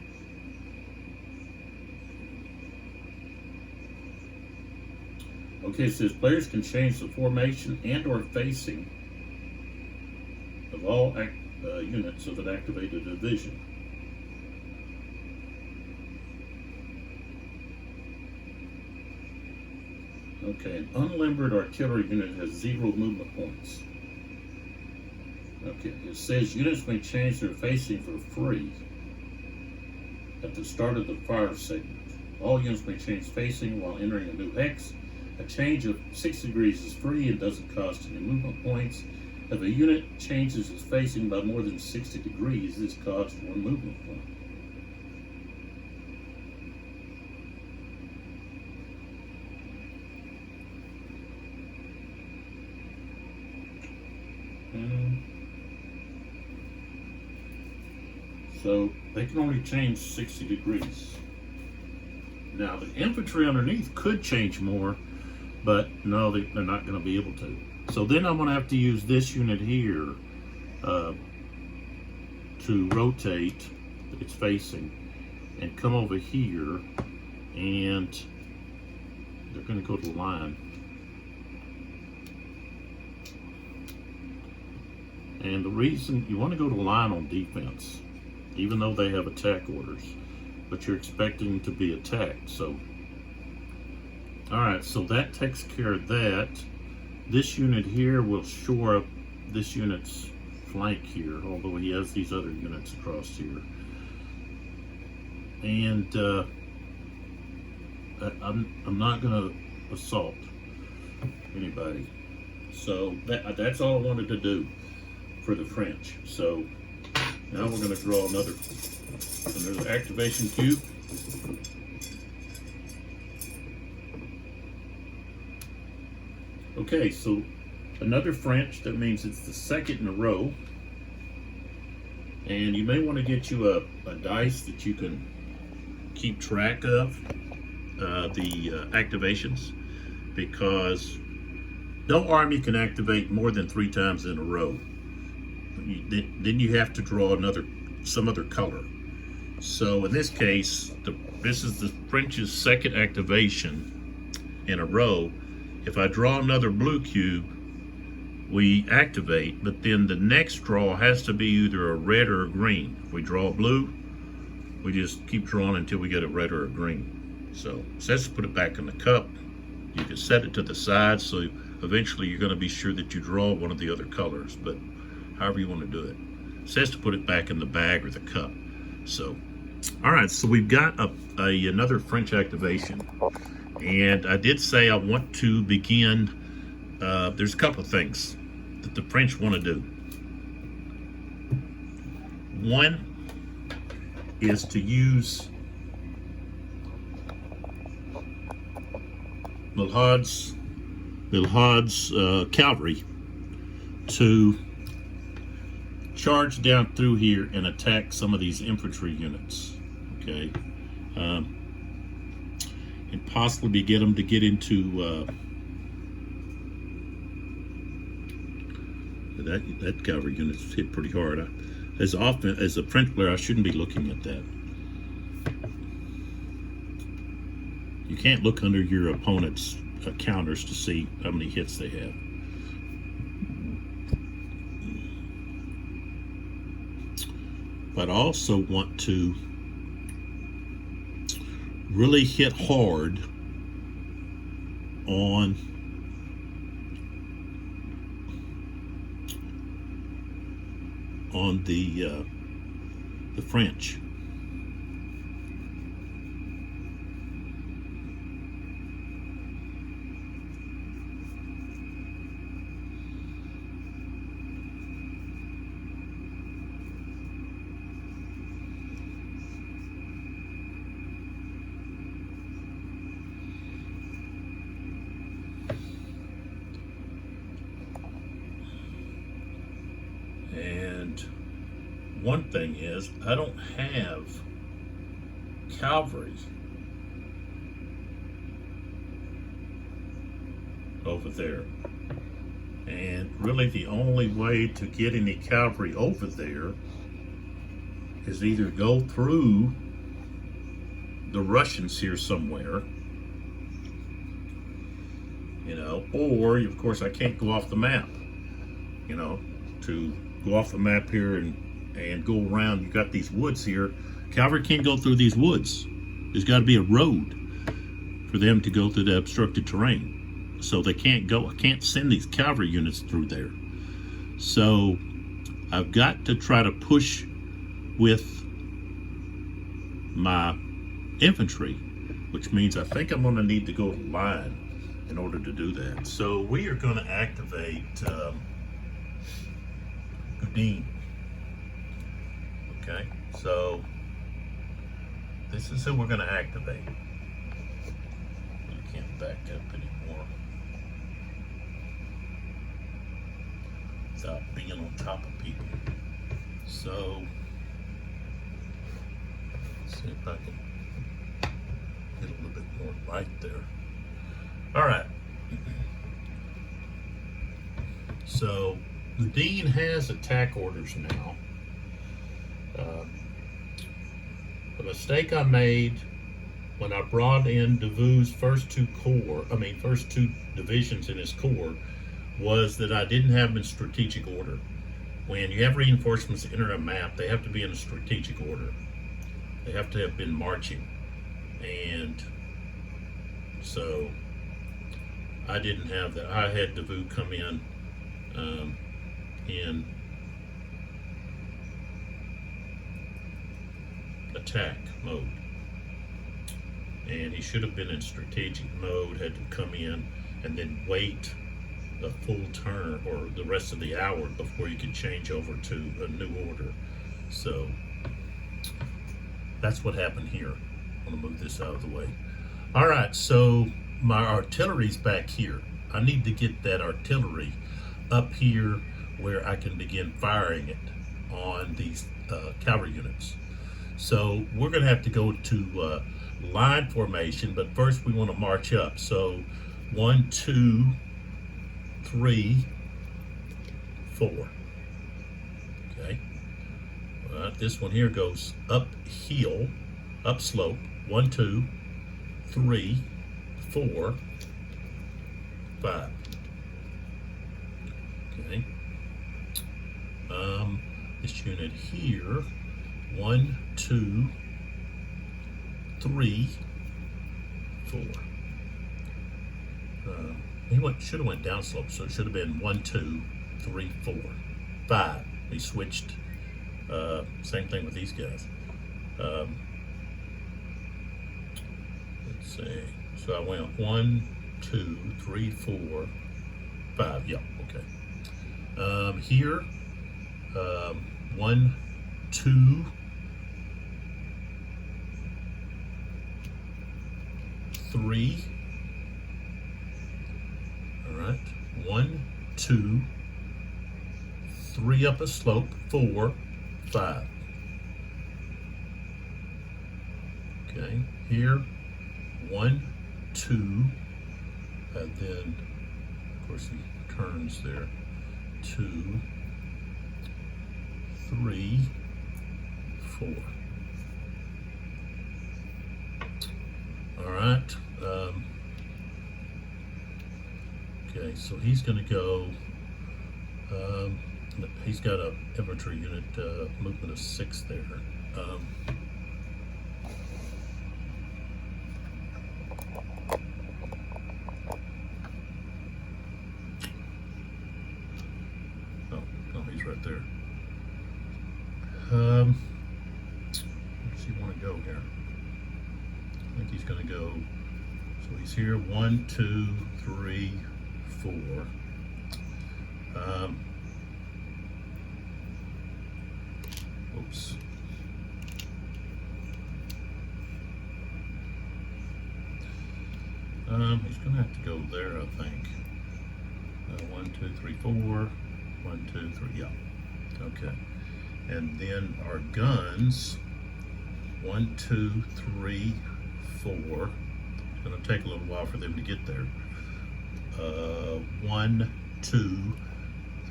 Okay, it says players can change the formation and or facing of all units of an activated division. Okay, an unlimbered artillery unit has 0 movement points. Okay, it says units may change their facing for free at the start of the fire segment. All units may change facing while entering a new hex. A change of 6 degrees is free and doesn't cost any movement points. If a unit changes its facing by more than 60 degrees, this costs 1 movement point. So they can only change 60 degrees. Now the infantry underneath could change more, but no, they're not going to be able to. So then I'm going to have to use this unit here to rotate its facing and come over here, and they're going to go to the line. And the reason you want to go to the line on defense, even though they have attack orders, but you're expecting to be attacked. So, all right, so that takes care of that. This unit here will shore up this unit's flank here, although he has these other units across here. And I'm not going to assault anybody. So that's all I wanted to do for the French. So now we're going to draw another activation cube. Okay, so another French, that means it's the second in a row. And you may want to get you a dice that you can keep track of the activations, because no army can activate more than 3 times in a row. Then you have to draw some other color. So in this case, this is the French's second activation in a row. If I draw another blue cube, we activate, but then the next draw has to be either a red or a green. If we draw blue, we just keep drawing until we get a red or a green. So it says to put it back in the cup. You can set it to the side, so eventually you're going to be sure that you draw one of the other colors, but however you want to do it. It says to put it back in the bag or the cup. So, all right, so we've got another French activation. And I did say I want to begin, there's a couple of things that the French want to do. One is to use Milhaud's cavalry to charge down through here and attack some of these infantry units, okay? And possibly get them to get into that cavalry unit's hit pretty hard. As a French player, I shouldn't be looking at that. You can't look under your opponent's counters to see how many hits they have. But I also want to really hit hard on the French. one thing is I don't have cavalry over there. And really the only way to get any cavalry over there is either go through the Russians here somewhere, you know, or of course I can't go off the map, you know, to go off the map here and go around. You got these woods here. Cavalry can't go through these woods. There's got to be a road for them to go through the obstructed terrain. So they can't go. I can't send these cavalry units through there. So I've got to try to push with my infantry, which means I think I'm going to need to go line in order to do that. So we are going to activate Udine. Okay, so this is who we're going to activate. I can't back up anymore without being on top of people. So let's see if I can get a little bit more light there. All right. So Udine has attack orders now. The mistake I made when I brought in Davout's first two divisions in his corps was that I didn't have them in strategic order. When you have reinforcements enter a map, they have to be in a strategic order. They have to have been marching. And so I didn't have that. I had Davout come in attack mode, and he should have been in strategic mode, had to come in and then wait a full turn or the rest of the hour before you could change over to a new order. So that's what happened here. I'm going to move this out of the way. All right, so my artillery's back here. I need to get that artillery up here where I can begin firing it on these cavalry units. So we're going to have to go to line formation, but first we want to march up. So 1, 2, 3, 4. Okay. All right, this one here goes uphill, up slope. 1, 2, 3, 4, 5. Okay. This unit here, 1, 2, 3, 4. He should have went down slope, so it should have been 1, 2, 3, 4, 5. He switched. Same thing with these guys. Let's see. So I went 1, 2, 3, 4, 5. Yeah, okay. Here, 1, 2, 3. All right. 1, 2, 3 up a slope. 4, 5. Okay. Here, 1, 2, and then, of course, he turns there. 2, 3, 4. All right. Okay, so he's going to go. He's got a infantry unit movement of 6 there. Oh, he's right there. Where does he want to go here? I think he's going to go. So he's here. 1, 2, 3, 4. Oops. He's going to have to go there, I think. 1, 2, 3, 4. 1, 2, 3. Yeah. Okay. And then our guns, 1, 2, 3, 4. It's going to take a little while for them to get there. 1, 2,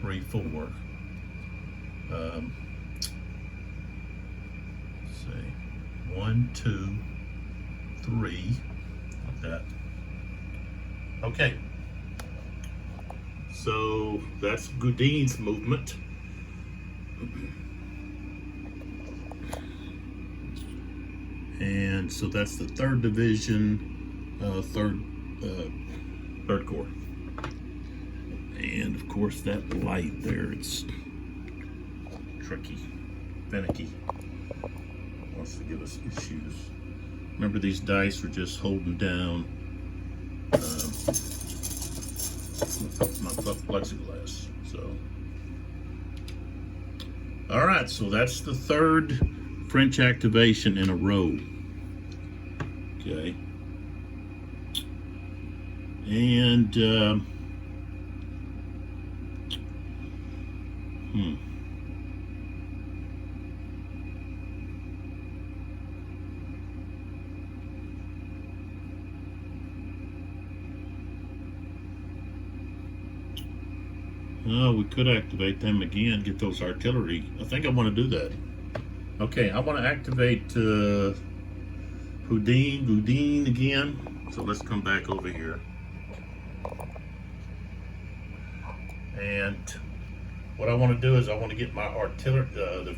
3, 4. Let's see. 1, 2, 3. Like that. Okay. So that's Gudin's movement. And so that's the 3rd Division, 3rd Corps. And of course that light there, it's tricky, finicky. Wants to give us issues. Remember, these dice are just holding down my plexiglass. So, all right, so that's the 3rd French activation in a row. Okay. And we could activate them again, get those artillery. I think I want to do that. Okay, I want to activate Gudin again. So let's come back over here. And what I want to do is I want to get my artillery.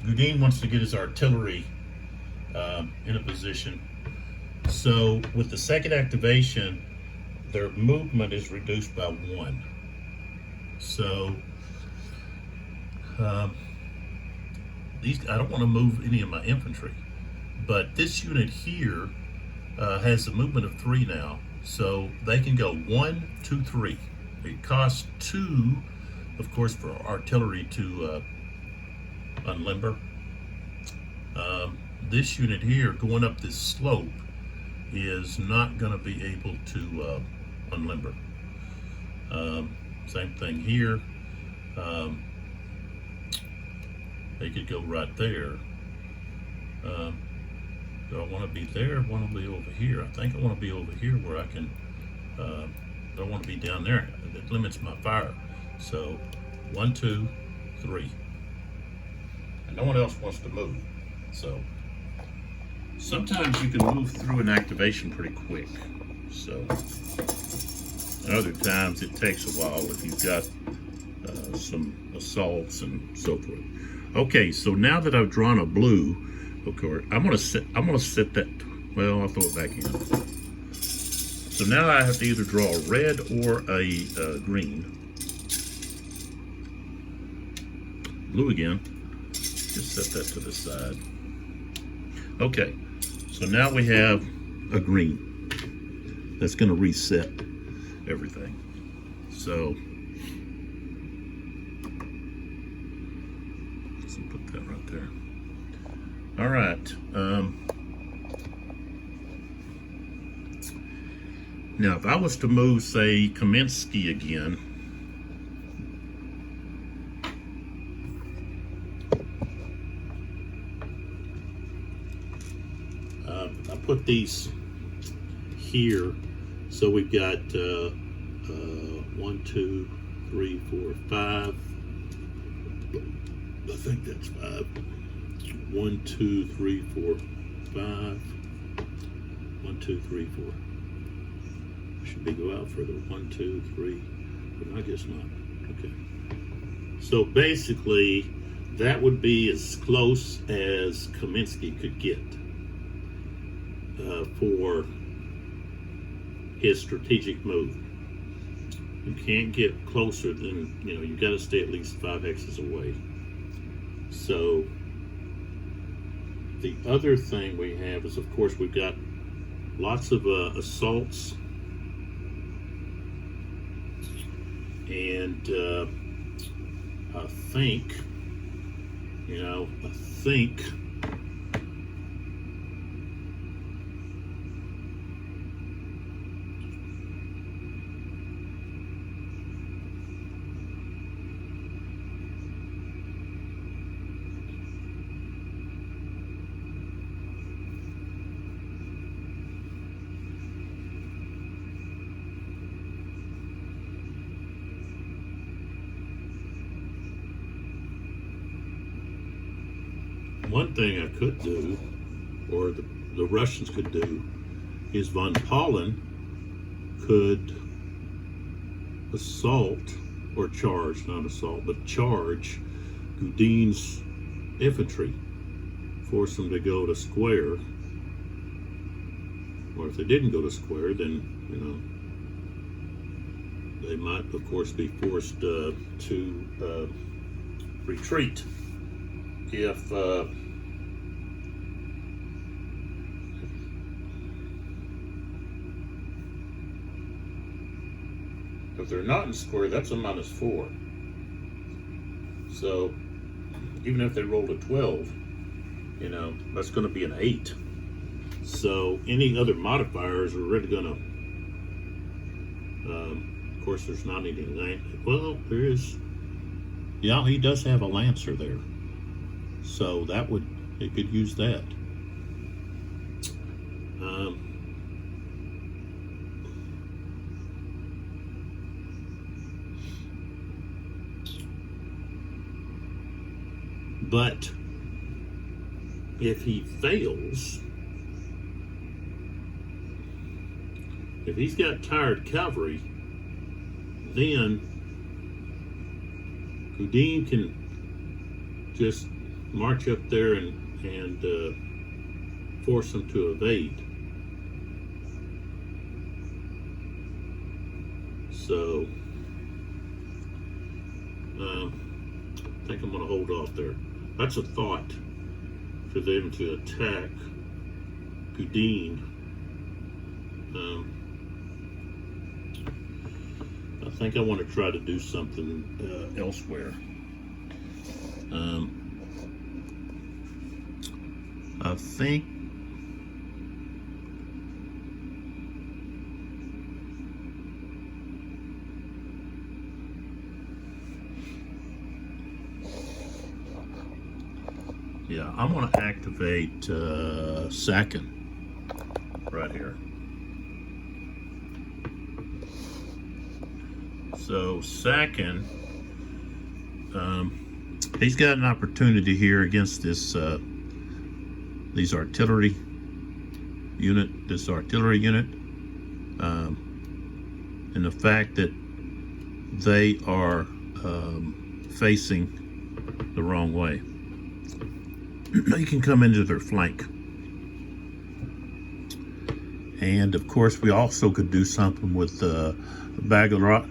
Gudin wants to get his artillery in a position. So with the 2nd activation, their movement is reduced by 1. So these, I don't want to move any of my infantry, but this unit here has a movement of 3 now, so they can go 1, 2, 3. It costs 2, of course, for artillery to unlimber. This unit here going up this slope is not going to be able to unlimber. Same thing here. They could go right there. Do I want to be there? I want to be over here. I think I want to be over here where I can. I don't want to be down there. It limits my fire. So 1, 2, 3. And no one else wants to move. So sometimes you can move through an activation pretty quick. So other times it takes a while if you've got some assaults and so forth. Okay, so now that I've drawn a blue, okay, I'm gonna set that. Well, I'll throw it back in. So now I have to either draw a red or a green. Blue again. Just set that to the side. Okay, so now we have a green. That's going to reset everything. So let's put that right there. All right. Now, if I was to move, say, Kaminsky again, I put these here, so we've got 1, 2, 3, 4, 5. I think that's 5. 1, 2, 3, 4, 5. 1, 2, 3, 4. Should be go out further. 1, 2, 3. But I guess not. Okay. So basically, that would be as close as Kaminsky could get for his strategic move. You can't get closer than, you've got to stay at least 5 hexes away. So the other thing we have is, of course, we've got lots of assaults. And I think one thing I could do, or the Russians could do, is von Paulin could assault, or charge, not assault, but charge Gudin's infantry, force them to go to square. Or if they didn't go to square, then, they might, of course, be forced to retreat if they're not in square. That's a -4. So even if they rolled a 12, that's going to be an 8. So any other modifiers are really going to, of course, there's not any land. Well, there is. Yeah, he does have a Lancer there. So it could use that. But if he fails, if he's got tired cavalry, then Gudin can just march up there and force them to evade. So I think I'm going to hold off there. That's a thought for them to attack Gudin. I think I want to try to do something elsewhere. I think I'm going to activate Sakin right here. So Sakin, he's got an opportunity here against this these artillery unit, and the fact that they are facing the wrong way. He can come into their flank. And of course, we also could do something with Bagarat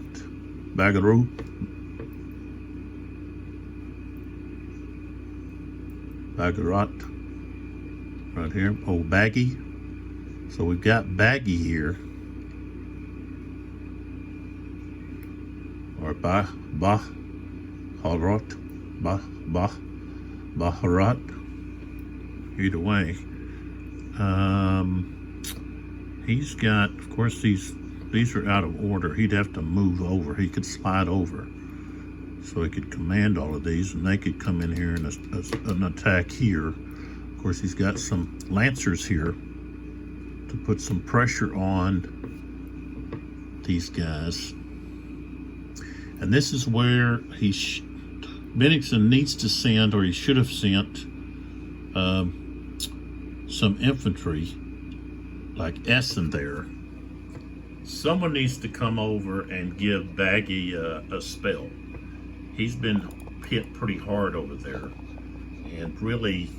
right here. Oh, Baggy. So we've got Baggy here. Or Baharat. Either way. He's got, of course, these are out of order. He'd have to move over. He could slide over. So he could command all of these, and they could come in here and an attack here. Of course, he's got some Lancers here to put some pressure on these guys. And this is where Bennigsen needs to send, or he should have sent, some infantry, like Essen there. Someone needs to come over and give Baggy a spell. He's been hit pretty hard over there, and really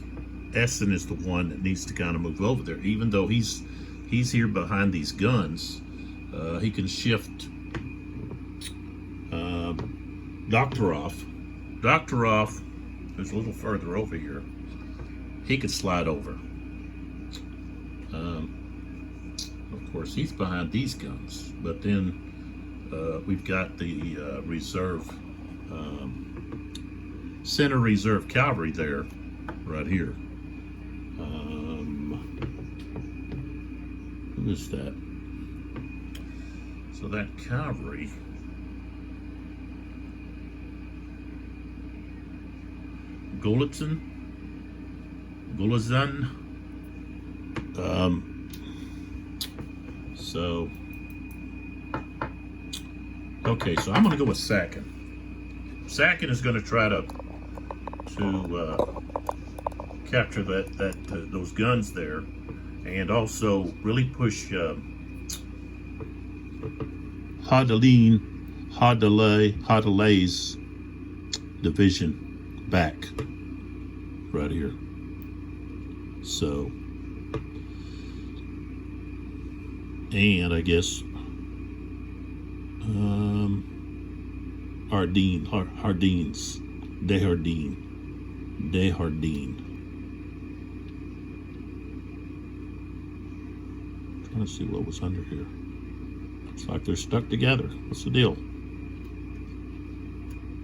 Essen is the one that needs to kind of move over there. Even though he's here behind these guns, he can shift. Doktorov is a little further over here. He could slide over. Of course, he's behind these guns, but then we've got the reserve, center reserve cavalry there, right here. Who is that? So that cavalry, Golizan. So, okay, so I'm going to go with Sakin. Sakin is going to try to capture those guns there, and also really push Hadelay's division back right here. So, and I guess Dehardine. Trying to see what was under here. It's like they're stuck together. What's the deal?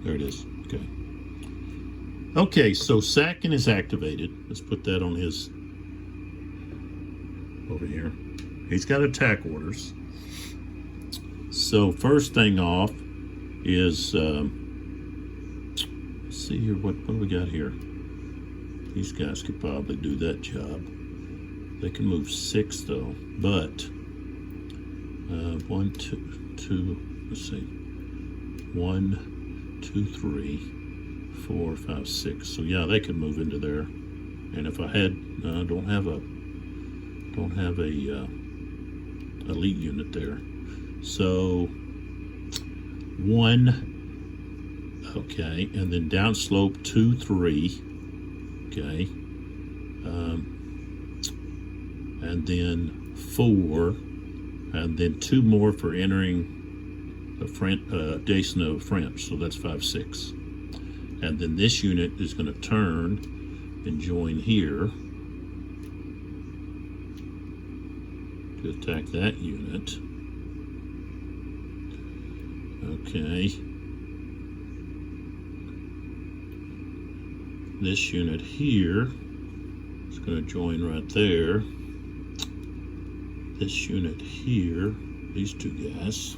There it is. Okay. Okay, so Sakin is activated. Let's put that on his over here. He's got attack orders. So first thing off is let's see here, what do we got here? These guys could probably do that job. They can move 6 though, but 1, 2, let's see, 1, 2, 3, 4, 5, 6. So yeah, they could move into there. And if I had don't have a elite unit there. So 1, okay, and then downslope 2, 3, okay, and then 4, and then 2 more for entering the adjacent of French. So that's 5, 6, and then this unit is going to turn and join here to attack that unit. Okay. This unit here is going to join right there. This unit here, these 2 guys.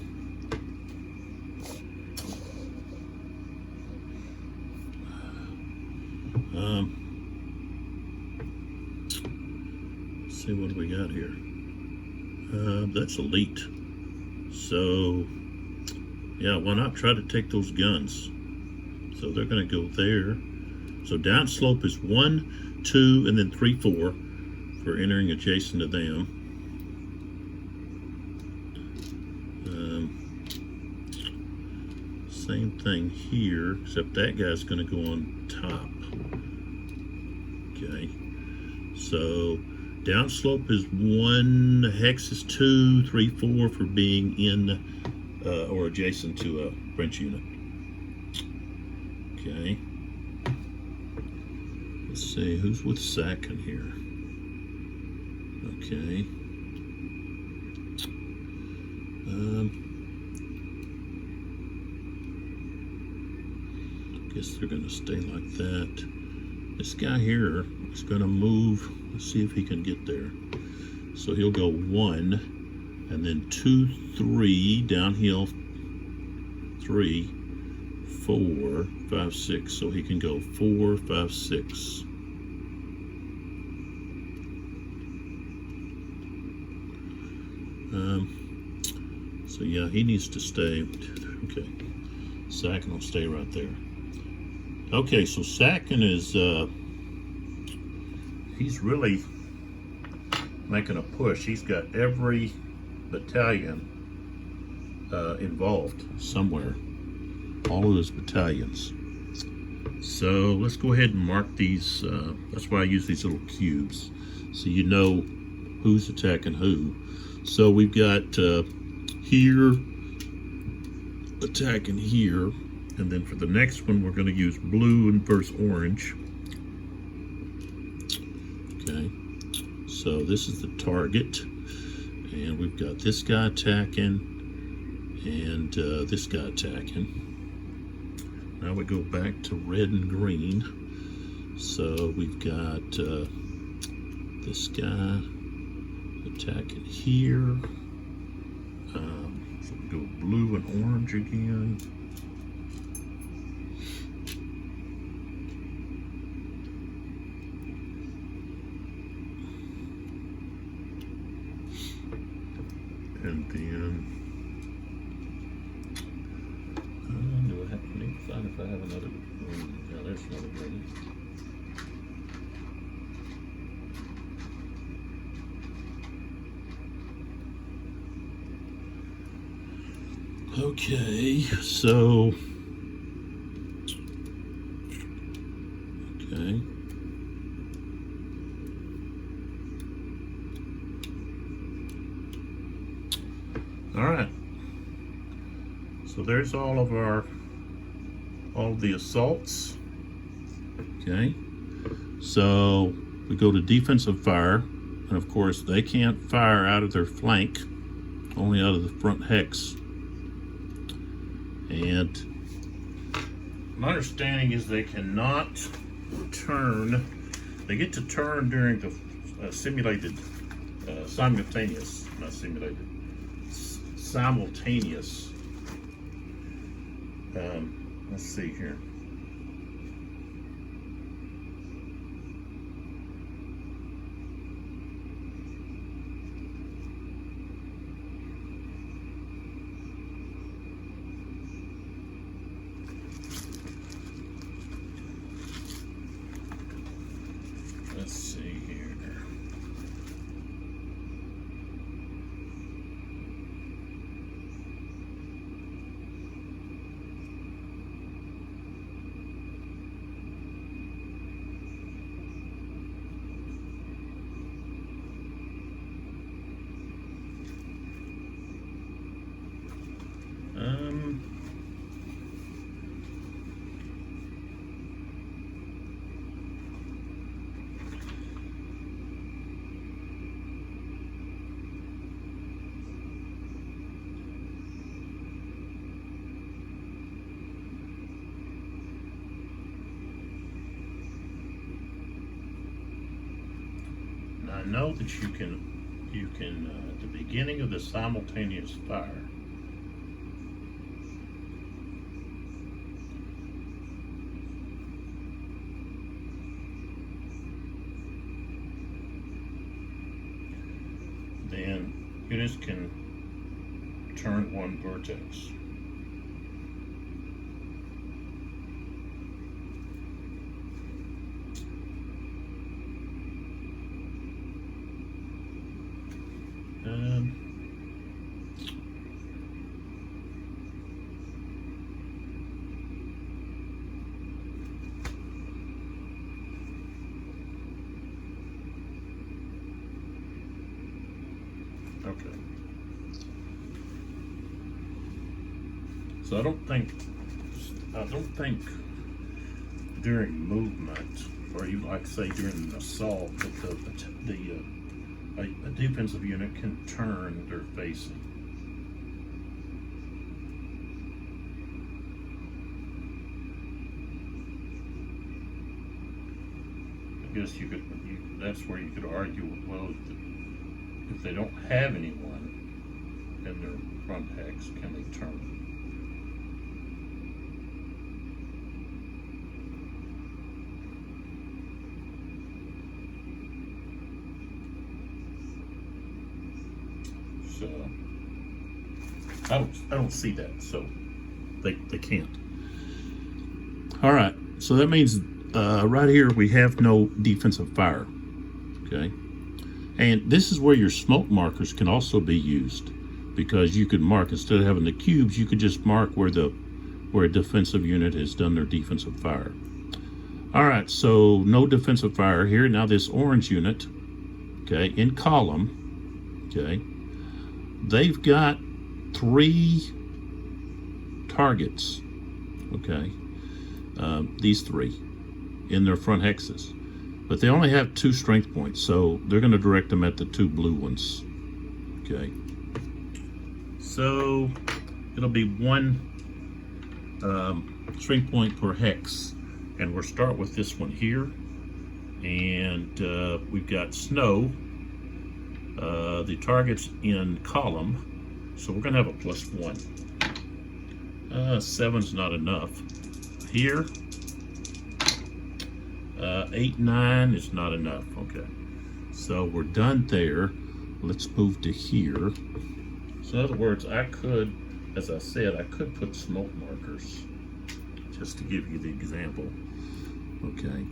Let's see, what do we got here? That's elite. So, yeah, why not try to take those guns? So they're going to go there. So downslope is 1, 2, and then 3, 4 for entering adjacent to them. Same thing here, except that guy's going to go on top. Okay. So downslope is 1, hex is 2, 3, 4 for being in or adjacent to a French unit. Okay. Let's see, who's with Sakin here? Okay. Guess they're going to stay like that. This guy here is going to move. Let's see if he can get there. So he'll go 1, and then 2, 3, downhill 3, 4, 5, 6. So he can go 4, 5, 6. So yeah, he needs to stay. Okay, Sakin will stay right there. Okay, so Sakin is he's really making a push. He's got every battalion involved somewhere, all of his battalions. So let's go ahead and mark these. That's why I use these little cubes, so you know who's attacking who. So we've got here attacking here, and then for the next one we're going to use blue and versus orange. Okay, so this is the target, and we've got this guy attacking and this guy attacking. Now we go back to red and green. So we've got this guy attacking here. So we go blue and orange again. And then do I need to find if I have another green? Yeah, there's another green. Okay, so okay. All right. So there's all of the assaults. Okay. So we go to defensive fire, and of course they can't fire out of their flank, only out of the front hex. And my understanding is they cannot turn. They get to turn during the simulated, simultaneous, not simulated, simultaneous. Let's see here. Let's see here. I know that you can at the beginning of the simultaneous fire, then units can turn one vertex. Okay. So I don't think during movement, or even like say during an assault, that a defensive unit can turn their facing. I guess that's where you could argue, well, if they don't have anyone in their front hex, can they turn? So I don't see that. So they can't. All right. So that means right here we have no defensive fire. Okay. And this is where your smoke markers can also be used, because you could mark, instead of having the cubes, you could just mark where a defensive unit has done their defensive fire. All right, so no defensive fire here. Now this orange unit, okay, in column, okay, they've got 3 targets, okay, these 3 in their front hexes. But they only have 2 strength points, so they're going to direct them at the 2 blue ones. Okay. So it'll be 1 strength point per hex. And we'll start with this one here. And we've got snow. The target's in column. So we're going to have a +1. 7's not enough. Here. 8, 9 is not enough. Okay, so we're done there. Let's move to here. So in other words, I could, as I said, I could put smoke markers, just to give you the example. Okay,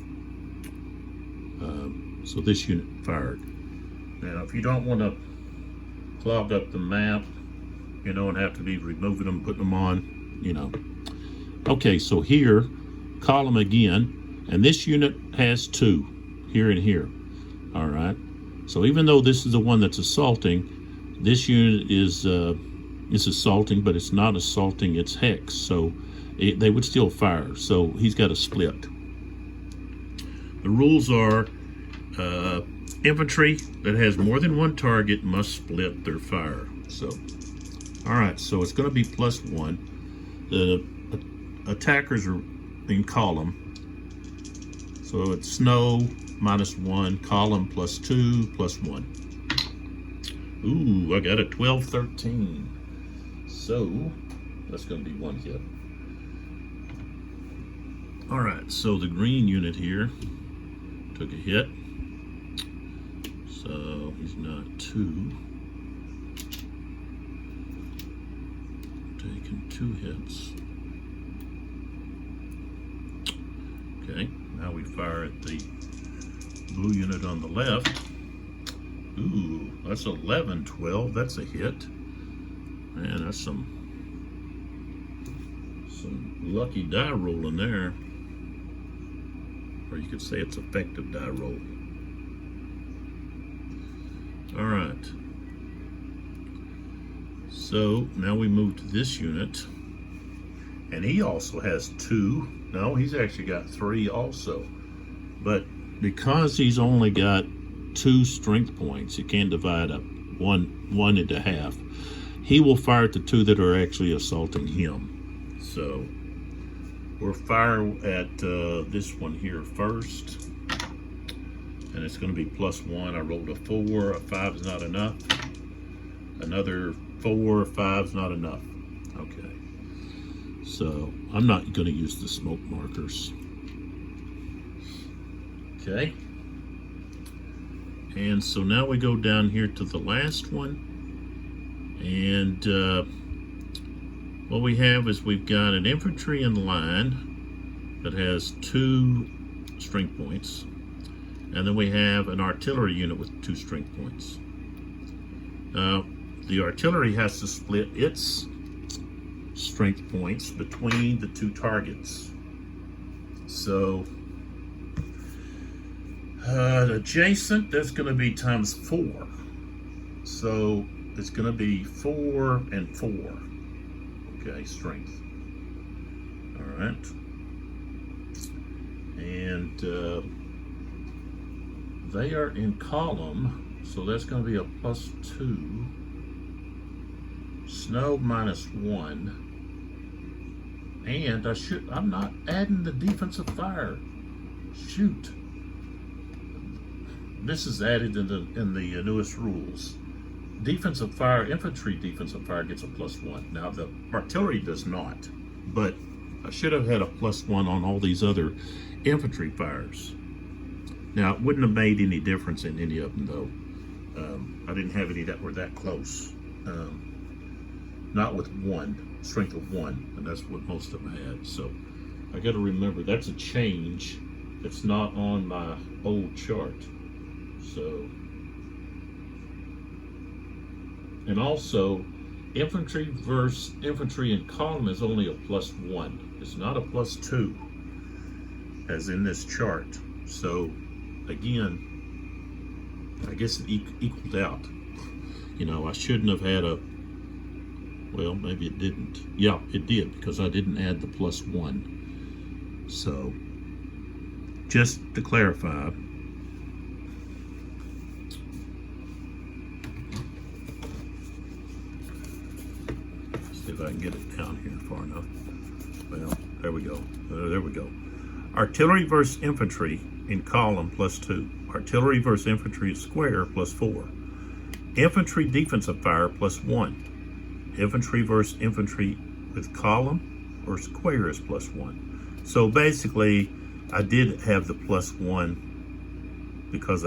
so this unit fired. Now if you don't want to clog up the map, you know, and have to be removing them, putting them on, you know. Okay, so here, column again, and this unit has 2, here and here. All right. So even though this is the one that's assaulting, this unit is assaulting, but it's not assaulting its hex. So they would still fire. So he's got a split. The rules are infantry that has more than one target must split their fire. So, all right. So it's going to be +1. The attackers are in column. So it's snow -1, column +2, +1. Ooh, I got a 12-13. So that's going to be 1 hit. All right, so the green unit here took a hit. So he's not 2. Taking 2 hits. Okay, now we fire at the blue unit on the left. Ooh, that's 11-12. That's a hit. Man, that's some lucky die rolling there. Or you could say it's effective die roll. All right. So now we move to this unit. And he also has 2. No, he's actually got 3 also. But because he's only got 2 strength points, you can't divide up one into half. He will fire at the 2 that are actually assaulting him. So we'll fire at this one here first, and it's going to be +1. I rolled a 4. A 5 is not enough. Another 4. 5 is not enough. Okay. So I'm not going to use the smoke markers. Okay. And so now we go down here to the last one. And what we have is we've got an infantry in line that has 2 strength points. And then we have an artillery unit with 2 strength points. The artillery has to split its strength points between the 2 targets. So adjacent, that's going to be ×4. So it's going to be 4 and 4. Okay, strength. All right. And they are in column, so that's going to be a +2. Snow -1. And I'm not adding the defensive fire. Shoot. This is added in the newest rules. Defensive fire, infantry defensive fire gets a +1. Now the artillery does not, but I should have had a +1 on all these other infantry fires. Now it wouldn't have made any difference in any of them though. I didn't have any that were that close. Not with 1, strength of 1, and that's what most of them had. So I got to remember that's a change. It's not on my old chart. So, and also, infantry versus infantry in column is only a +1. It's not a +2, as in this chart. So, again, I guess it equaled out. You know, I shouldn't have had a, well, maybe it didn't. Yeah, it did, because I didn't add the +1. So, just to clarify, if I can get it down here far enough. Well, there we go. There we go. Artillery versus infantry in column +2. Artillery versus infantry square +4. Infantry defensive fire +1. Infantry versus infantry with column or square is +1. So basically, I did have the +1 because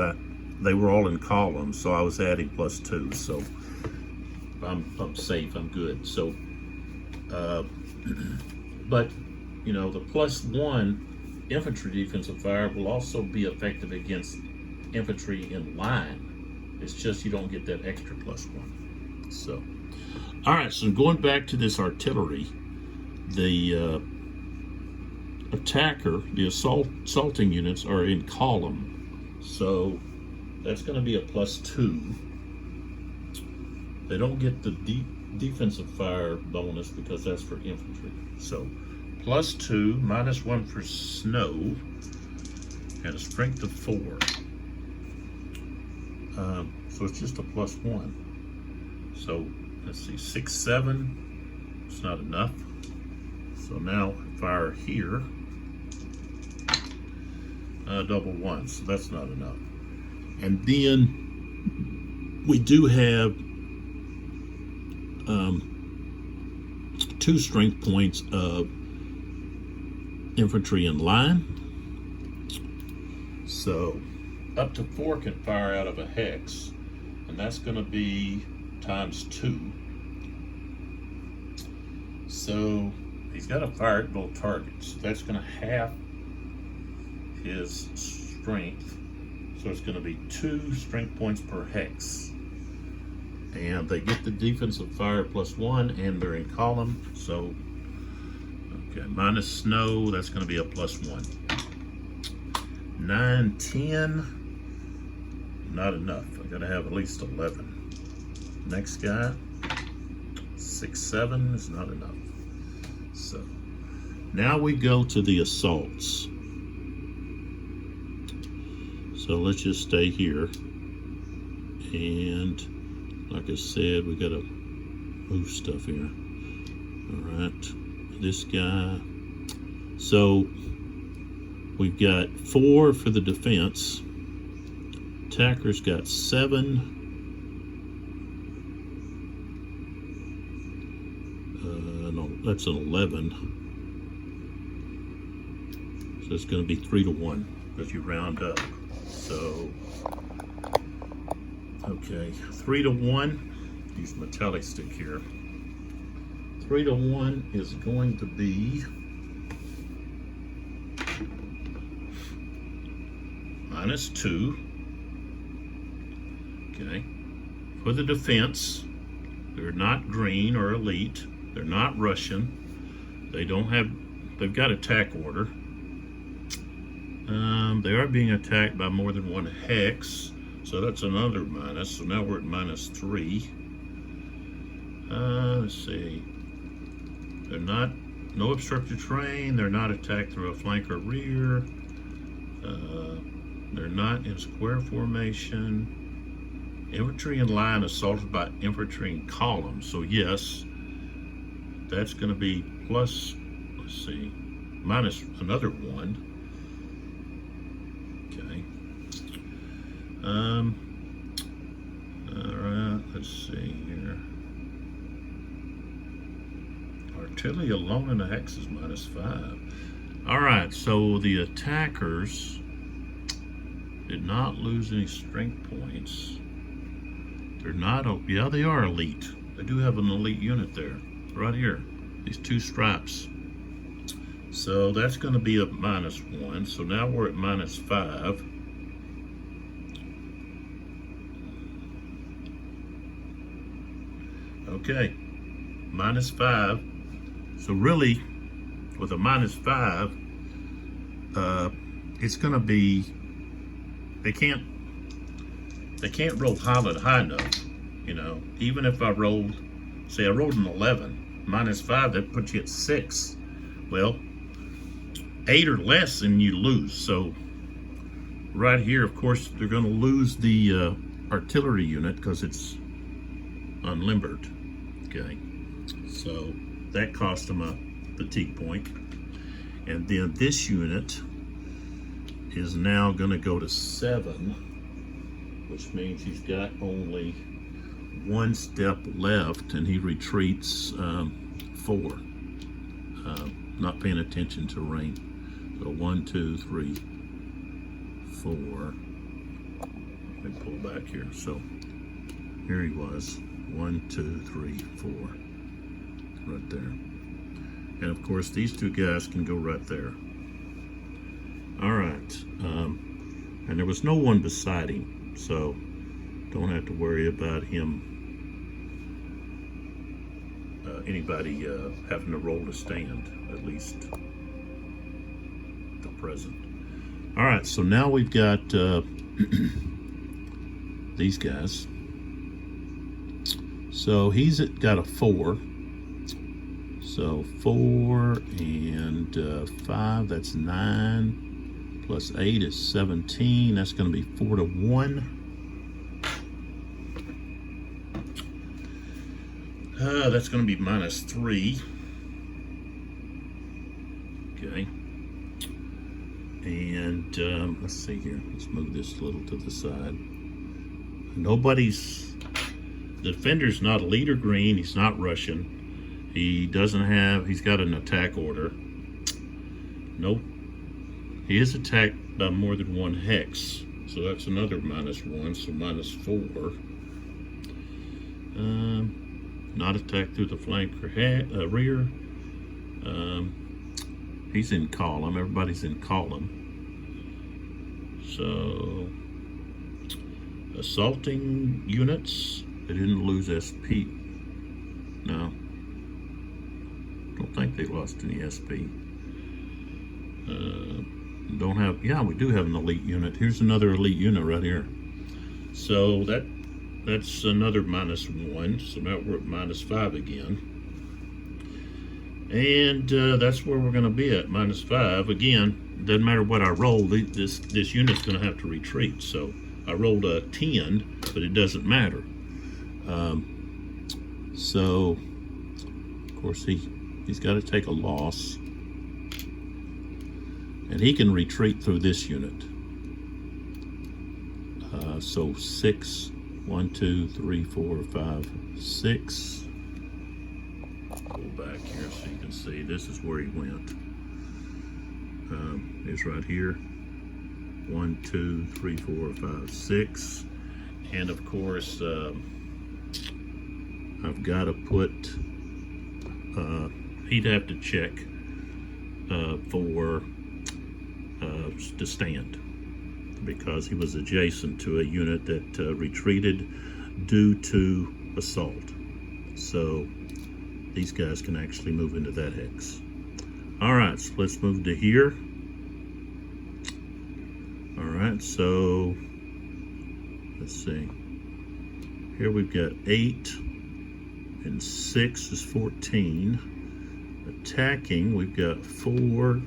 they were all in columns, so I was adding +2. So I'm safe. I'm good. So. But, you know, the +1 infantry defensive fire will also be effective against infantry in line. It's just you don't get that extra +1. So, All right, so going back to this artillery, the attacker, the assaulting units are in column. So that's going to be a +2. They don't get the defensive fire bonus because that's for infantry. So +2, -1 for snow, and a strength of 4. So it's just a +1. So let's see, 6, 7. It's not enough. So now fire here. Double 1, so that's not enough. And then we do have 2 strength points of infantry in line. So up to 4 can fire out of a hex, and that's going to be ×2. So he's got to fire at both targets. So that's going to half his strength. So it's going to be 2 strength points per hex. And they get the defensive fire +1, and they're in column. So, okay, minus snow, that's going to be a +1. 9, 10, not enough. I got to have at least 11. Next guy, 6, 7 is not enough. So now we go to the assaults. So let's just stay here. And like I said, we got to move stuff here. All right, this guy. So we've got 4 for the defense. Attacker's got 7. No, that's an 11. So it's going to be 3-1 because you round up. So, okay, 3-1. Use metallic stick here. 3-1 is going to be -2. Okay, for the defense, they're not green or elite. They're not Russian. They don't have. They've got attack order. They are being attacked by more than 1 hex, so that's another minus. So now we're at -3. Let's see. They're not, no obstructed terrain. They're not attacked through a flank or rear. They're not in square formation. Infantry in line assaulted by infantry in column. So yes, that's going to be plus, let's see, minus another 1. Okay. All right, let's see here. Artillery alone in a hex is -5. All right, so the attackers did not lose any strength points. They're not, yeah, they are elite. They do have an elite unit there, right here, these 2 stripes. So that's going to be a -1. So now we're at -5. Okay, -5. So really, with a -5, it's going to be, they can't roll high enough, you know. Even if I rolled, say I rolled an 11, -5, that puts you at 6. Well, 8 or less and you lose. So right here, of course, they're going to lose the artillery unit because it's unlimbered. Okay, so that cost them a fatigue point. And then this unit is now going to go to 7, which means he's got only 1 step left, and he retreats 4. Not paying attention to rain. So 1, 2, 3, 4. Let me pull back here. So here he was. 1, 2, 3, 4. Right there. And of course, these 2 guys can go right there. All right. And there was no one beside him, so don't have to worry about him anybody having to roll to stand, at least the present. All right, so now we've got these guys. So he's got a 4. So 4 and 5, that's 9. Plus 8 is 17. That's going to be 4 to 1. That's going to be -3. Okay. And let's see here. Let's move this a little to the side. The defender's not a leader green. He's not Russian. He's got an attack order. Nope. He is attacked by more than 1 hex. So that's another -1, so -4. Not attacked through the flank or rear. He's in column. Everybody's in column. So, assaulting units. They didn't lose SP. No. Don't think they lost any SP. We do have an elite unit. Here's another elite unit right here. So that's another -1. So now we're at -5 again. And that's where we're going to be at, -5. Again, doesn't matter what I roll, this unit's going to have to retreat. So I rolled a 10, but it doesn't matter. So, of course, he's got to take a loss. And he can retreat through this unit. So 6, 1, 2, 3, 4, 5, 6. Go back here so you can see this is where he went. It's right here. 1, 2, 3, 4, 5, 6. And of course, I've got to put, he'd have to check for to stand, because he was adjacent to a unit that retreated due to assault. So these guys can actually move into that hex. All right, so let's move to here. All right, so let's see. Here we've got 8 and 6 is 14. Attacking, we've got 4.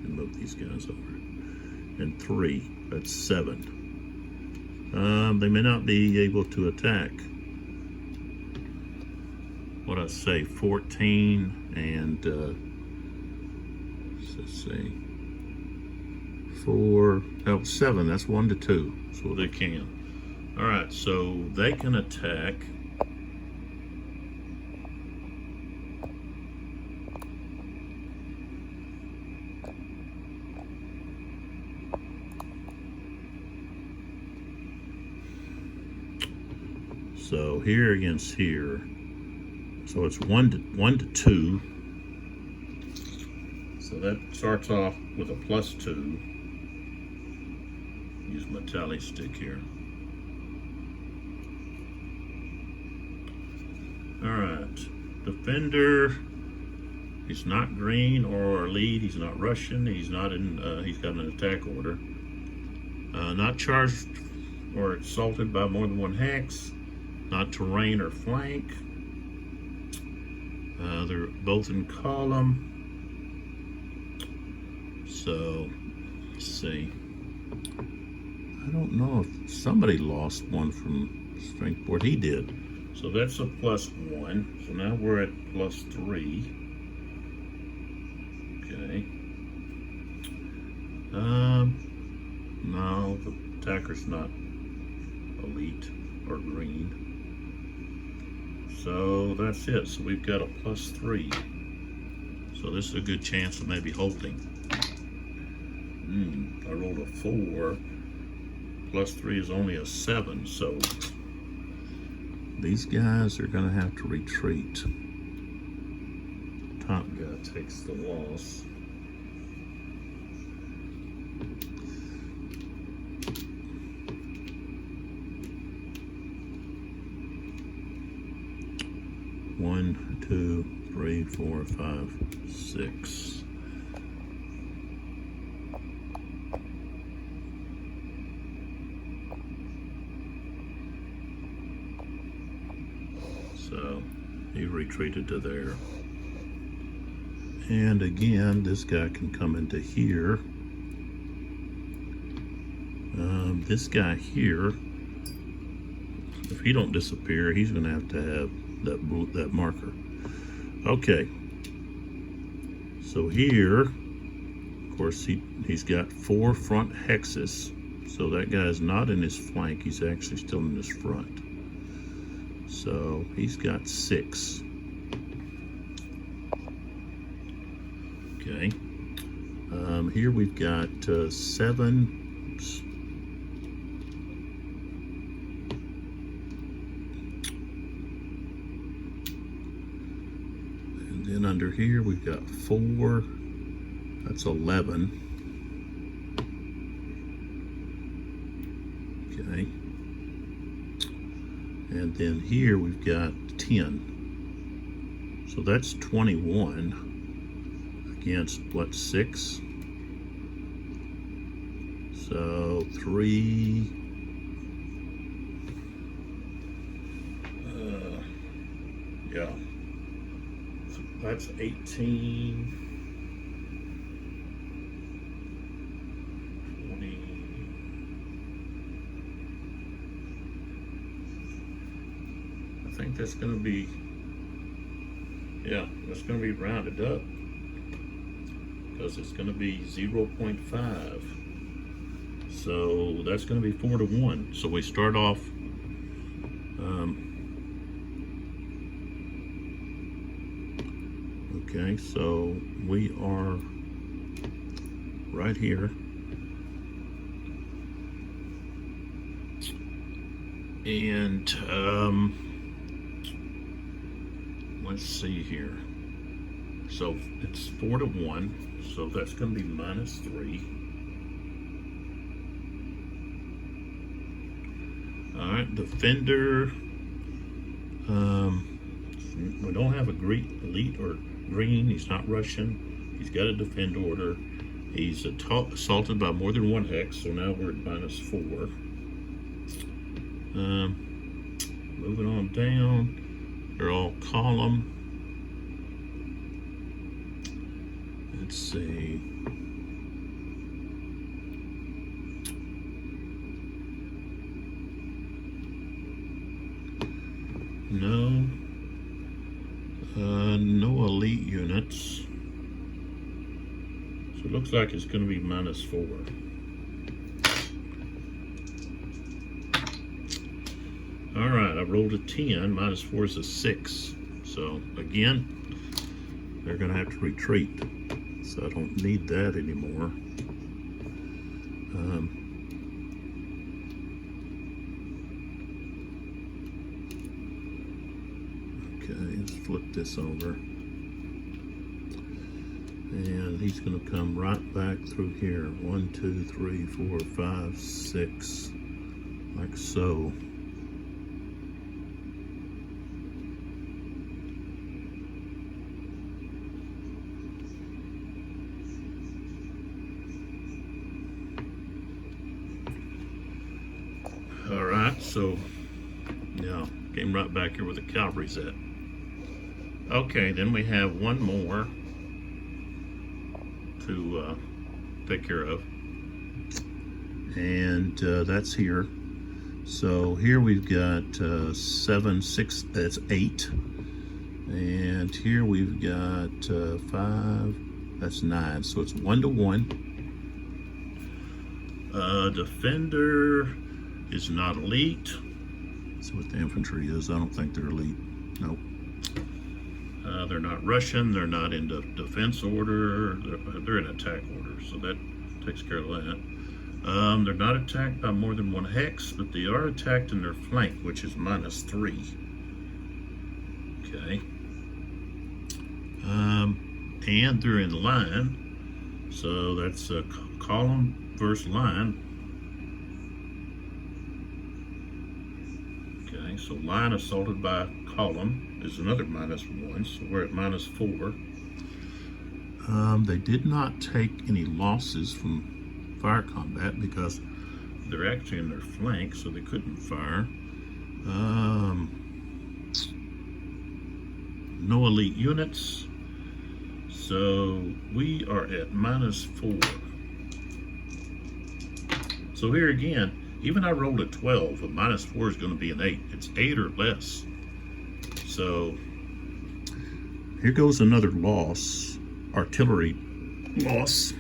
And move these guys over. And 3, that's 7. They may not be able to attack. What I say, 14 and let's see, 4, 7. That's 1 to 2. So they can. All right, so they can attack. So here against here, so it's 1 to 2. So that starts off with a +2. Use my tally stick here. All right, defender. He's not green or elite. He's not Russian. He's not in. He's got an attack order. Not charged or assaulted by more than 1 hex. Not terrain or flank. They're both in column. So, let's see. I don't know if somebody lost 1 from strength board. He did. So that's a +1. So now we're at +3. Okay. No, the attacker's not elite or green. So that's it. So we've got a +3. So this is a good chance of maybe holding. I rolled a 4. +3 is only a 7. So these guys are going to have to retreat. Top guy takes the loss. 1, 2, 3, 4, 5, 6. So he retreated to there. And again, this guy can come into here. This guy here, if he don't disappear, he's going to have that marker. Okay. So here, of course, he's got 4 front hexes. So that guy's not in his flank. He's actually still in his front. So he's got 6. Okay. Here we've got 7. And then under here we've got 4. That's 11. Okay. And then here we've got 10. So that's 21 against what, 6? So 3. Yeah. So that's 18. 20. I think that's going to be, yeah, that's going to be rounded up, because it's going to be 0.5. So that's going to be 4 to 1. So we start off okay, so we are right here. And let's see here. So it's 4 to 1. So that's going to be -3. All right, defender. We don't have a great elite or green. He's not Russian. He's got a defend order. He's assaulted by more than 1 hex. So now we're at -4. Moving on down. They're all column. Let's see. No. No elite units. So it looks like it's going to be -4. All right, I rolled a 10. -4 is a 6. So again, they're going to have to retreat. So I don't need that anymore. Okay, let's flip this over. And he's going to come right back through here. 1, 2, 3, 4, 5, 6. Like so. All right, so yeah, came right back here where the cavalry's at. Okay, then we have one more to take care of, and that's here. So here we've got 7, 6, that's 8, and here we've got 5, that's 9. So it's 1 to 1. Defender is not elite. That's what the infantry is. I don't think they're elite. Nope. They're not Russian. They're not in defense order. They're in attack order. So that takes care of that. They're not attacked by more than 1 hex, but they are attacked in their flank, which is -3. Okay. And they're in line. So that's a column versus line. So line assaulted by column is another -1, so we're at -4. They did not take any losses from fire combat because they're actually in their flank, so they couldn't fire. No elite units, so we are at -4. So here again, even I rolled a 12, a -4 is going to be an 8. It's 8 or less. So here goes another loss, artillery loss,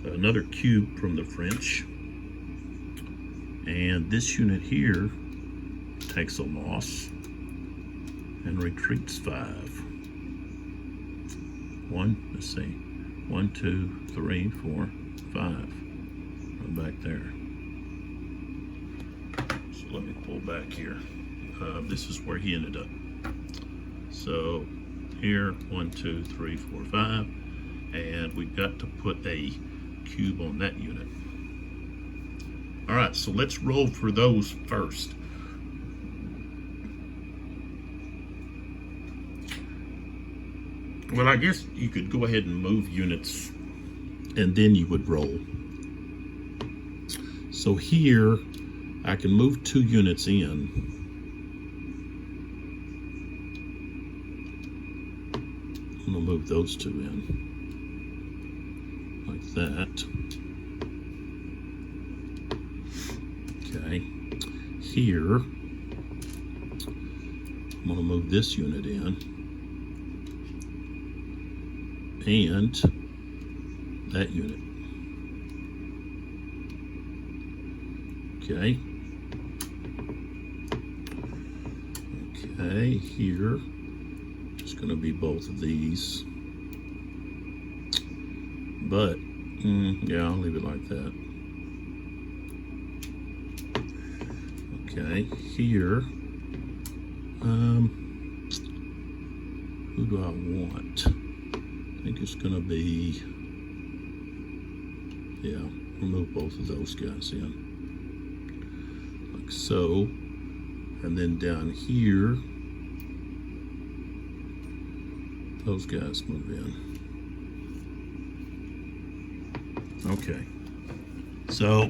another cube from the French. And this unit here takes a loss and retreats 5. Let's see, 1, 2, 3, 4, 5. Right back there. So let me pull back here. This is where he ended up. So here, 1, 2, 3, 4, 5, and we've got to put a cube on that unit. All right, so let's roll for those first. Well, I guess you could go ahead and move units and then you would roll. So here, I can move 2 units in. I'm gonna move those 2 in, like that. Okay, here, I'm gonna move this unit in, and that unit. Okay. Okay, here, it's gonna be both of these. But, yeah, I'll leave it like that. Okay, here, who do I want? I think it's gonna be, yeah, remove both of those guys in. Like so. And then down here, those guys move in. Okay. So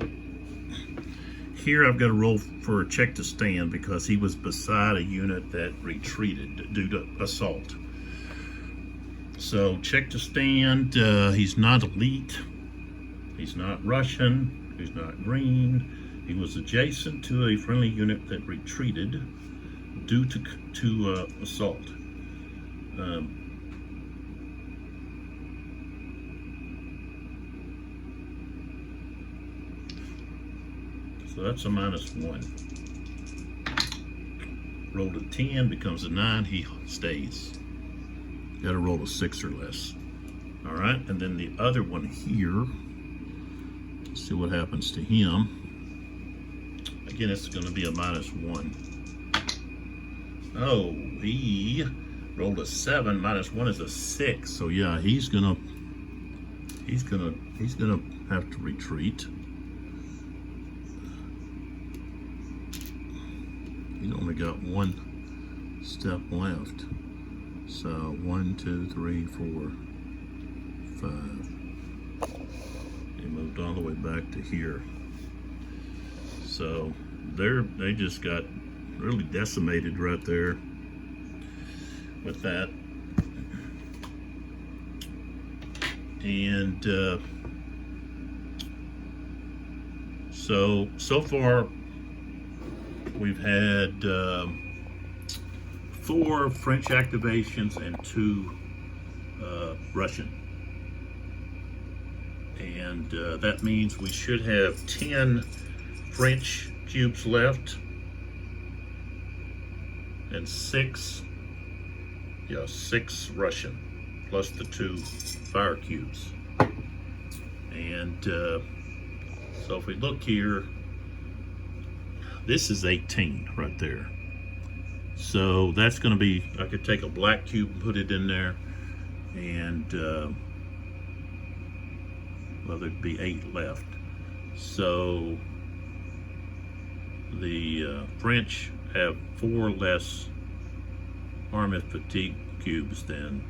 here I've got to roll for a check to stand because he was beside a unit that retreated due to assault. So check to stand. He's not elite. He's not Russian. He's not green. He was adjacent to a friendly unit that retreated due to assault. So that's a -1. Rolled a 10, becomes a 9, he stays. Got to roll a 6 or less. All right, and then the other one here, let's see what happens to him. Again, it's going to be a -1. Oh, he rolled a 7. -1 is a 6. So yeah, he's gonna have to retreat. He's only got 1 step left. So 1, 2, 3, 4, 5. He moved all the way back to here. So they just got really decimated right there with that. And so far we've had 4 French activations and 2 Russian. And that means we should have 10 French cubes left and 6 Russian plus the 2 fire cubes. And so if we look here, this is 18 right there. So that's going to be, I could take a black cube and put it in there, and well, there'd be 8 left. So the French have 4 less armament fatigue cubes than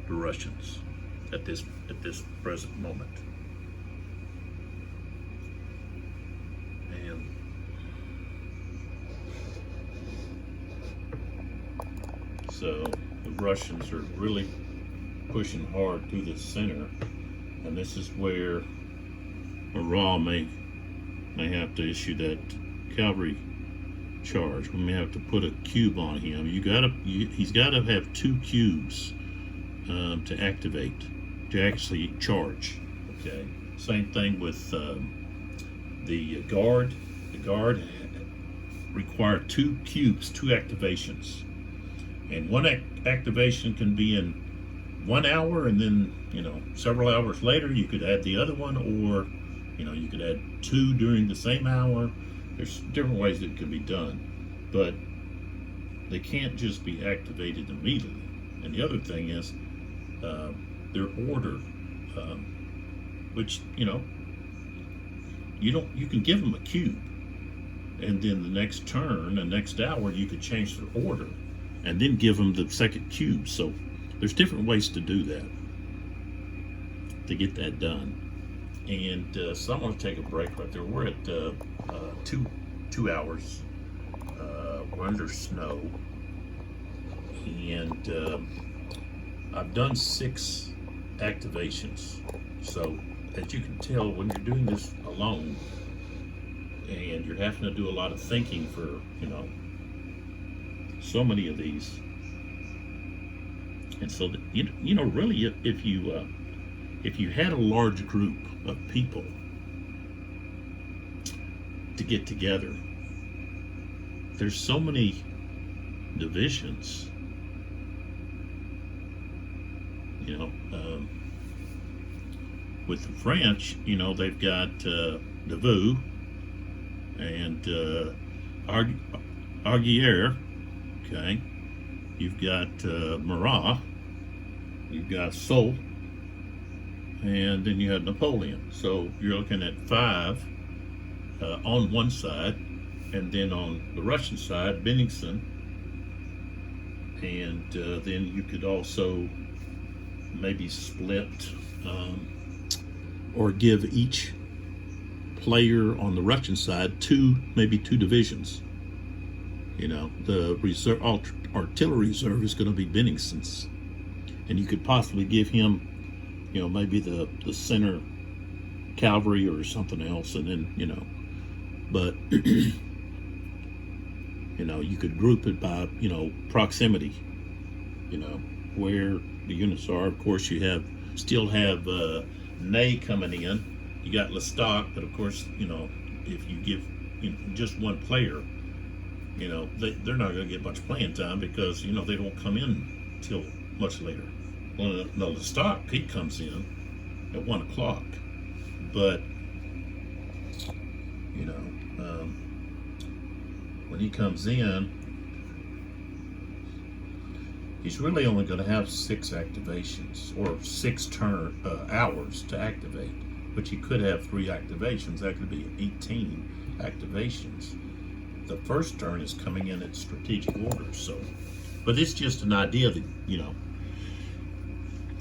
the Russians at this present moment. And so the Russians are really pushing hard through the center, and this is where Morale may have to issue that cavalry charge. We may have to put a cube on him. He's got to have 2 cubes to activate, to actually charge. Okay. Same thing with the guard. The guard require 2 cubes, 2 activations, and one activation can be in 1 hour, and then several hours later you could add the other one, or you could add 2 during the same hour. There's different ways it could be done, but they can't just be activated immediately. And the other thing is their order, which you can give them a cube, and then the next turn, the next hour, you could change their order, and then give them the second cube. So there's different ways to do that, to get that done. And so I'm going to take a break right there. We're at 2 hours. We're under snow, and I've done 6 activations. So as you can tell, when you're doing this alone and you're having to do a lot of thinking for so many of these, and so really, if you had a large group of people to get together, there's so many divisions. With the French, they've got Davout and Arguier. Okay, you've got Marat, you've got Soult, and then you had Napoleon. So you're looking at 5 on one side, and then on the Russian side, Bennigsen, and then you could also maybe split or give each player on the Russian side maybe two divisions. The reserve artillery reserve is going to be Bennigsen's, and you could possibly give him maybe the center cavalry or something else, and then but you could group it by proximity, where the units are. Of course, you still have Ney coming in. You got Lestat, but of course, if you give just one player, they're not going to get much playing time, because they don't come in till much later. Well, no, Lestat, he comes in at 1 o'clock, but when he comes in, he's really only going to have 6 activations, or 6 hours to activate, but you could have 3 activations. That could be 18 activations. The first turn is coming in at strategic order. So, but it's just an idea that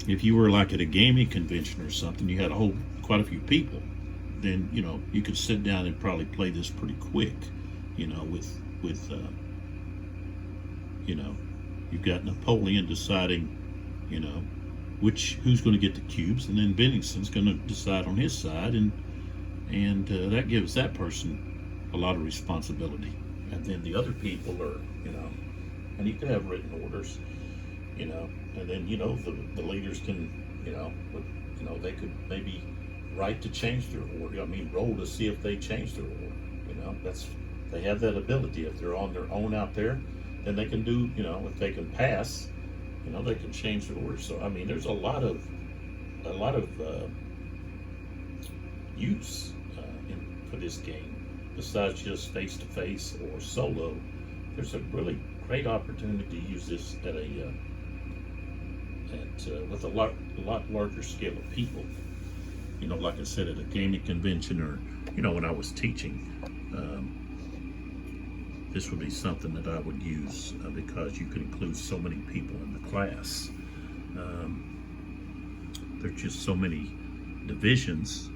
if you were like at a gaming convention or something, you had quite a few people, then you could sit down and probably play this pretty quick. With you've got Napoleon deciding, who's going to get the cubes, and then Bennigsen's going to decide on his side, and that gives that person a lot of responsibility. And then the other people are, and you could have written orders, and then the leaders can, they could maybe write to change their order. Roll to see if they change their order. They have that ability. If they're on their own out there, then they can do, if they can pass, they can change their order. So there's a lot of use for this game, besides just face to face or solo. There's a really great opportunity to use this with a lot larger scale of people. Like I said, at a gaming convention, or when I was teaching. this would be something that I would use because you could include so many people in the class. There's just so many divisions.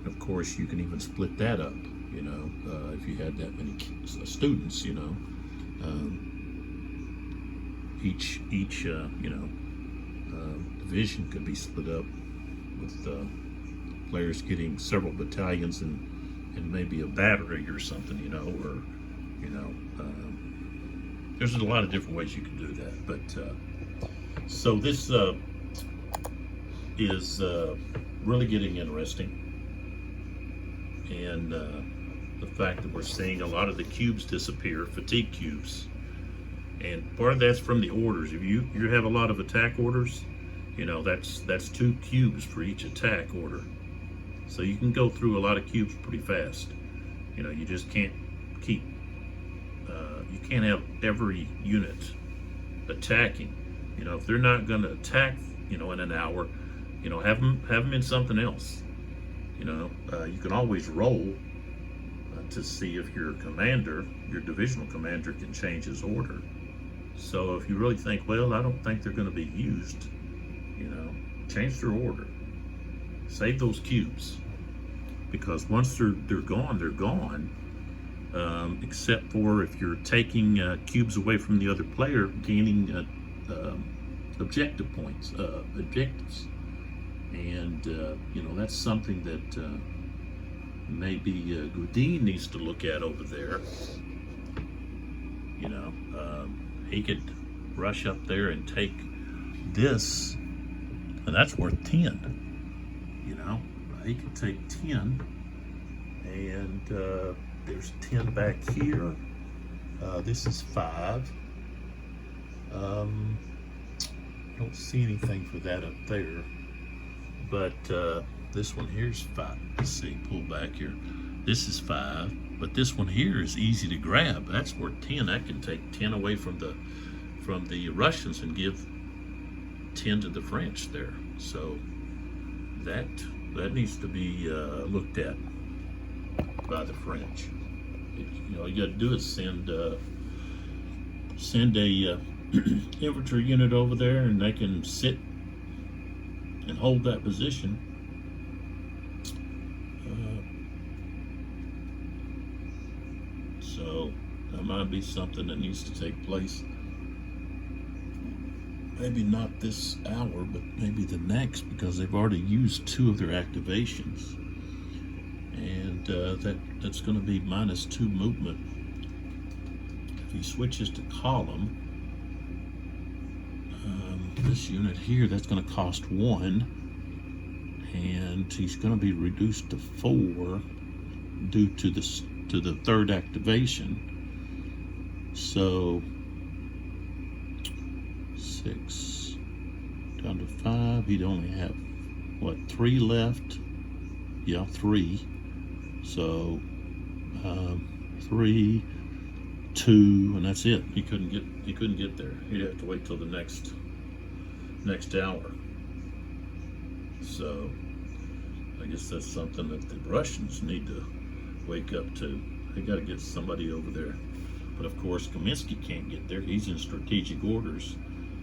Of course, you can even split that up, you know, if you had that many students, you know. Each division could be split up with players getting several battalions and maybe a battery or something, you know, or, you know, there's a lot of different ways you can do that. But so this is really getting interesting, and the fact that we're seeing a lot of the cubes disappear, fatigue cubes, and part of that's from the orders. If you have a lot of attack orders, you know, that's 2 cubes for each attack order, so you can go through a lot of cubes pretty fast. You know, you just can't keep you can't have every unit attacking. You know, if they're not going to attack, you know, in an hour, you know, have them in something else. You know, you can always roll to see if your commander, your divisional commander, can change his order. So if you really think, well, I don't think they're going to be used, you know, change their order. Save those cubes, because once they're gone, they're gone. Except for if you're taking cubes away from the other player, gaining objective points, objectives. And, you know, that's something that maybe Goudin needs to look at over there. You know, he could rush up there and take this, and that's worth 10. You know, he could take 10, and there's 10 back here. This is 5. I don't see anything for that up there. But this one here's 5. Let's see, pull back here. This is 5, but this one here is easy to grab. That's worth 10. I can take 10 away from the Russians and give 10 to the French there. So that needs to be looked at by the French. You know, you got to do is send a infantry unit over there, and they can sit and hold that position. So that might be something that needs to take place. Maybe not this hour, but maybe the next, because they've already used 2 of their activations, and that's going to be -2 movement. If he switches to column, this unit here, that's going to cost 1, and he's going to be reduced to 4 due to the 3rd activation. So 6 down to 5. He'd only have what, 3 left? Yeah, 3. So 3, 2, and that's it. He couldn't get there. He'd have to wait till the next hour. So I guess that's something that the Russians need to wake up to. They got to get somebody over there. But of course, Kaminsky can't get there. He's in strategic orders,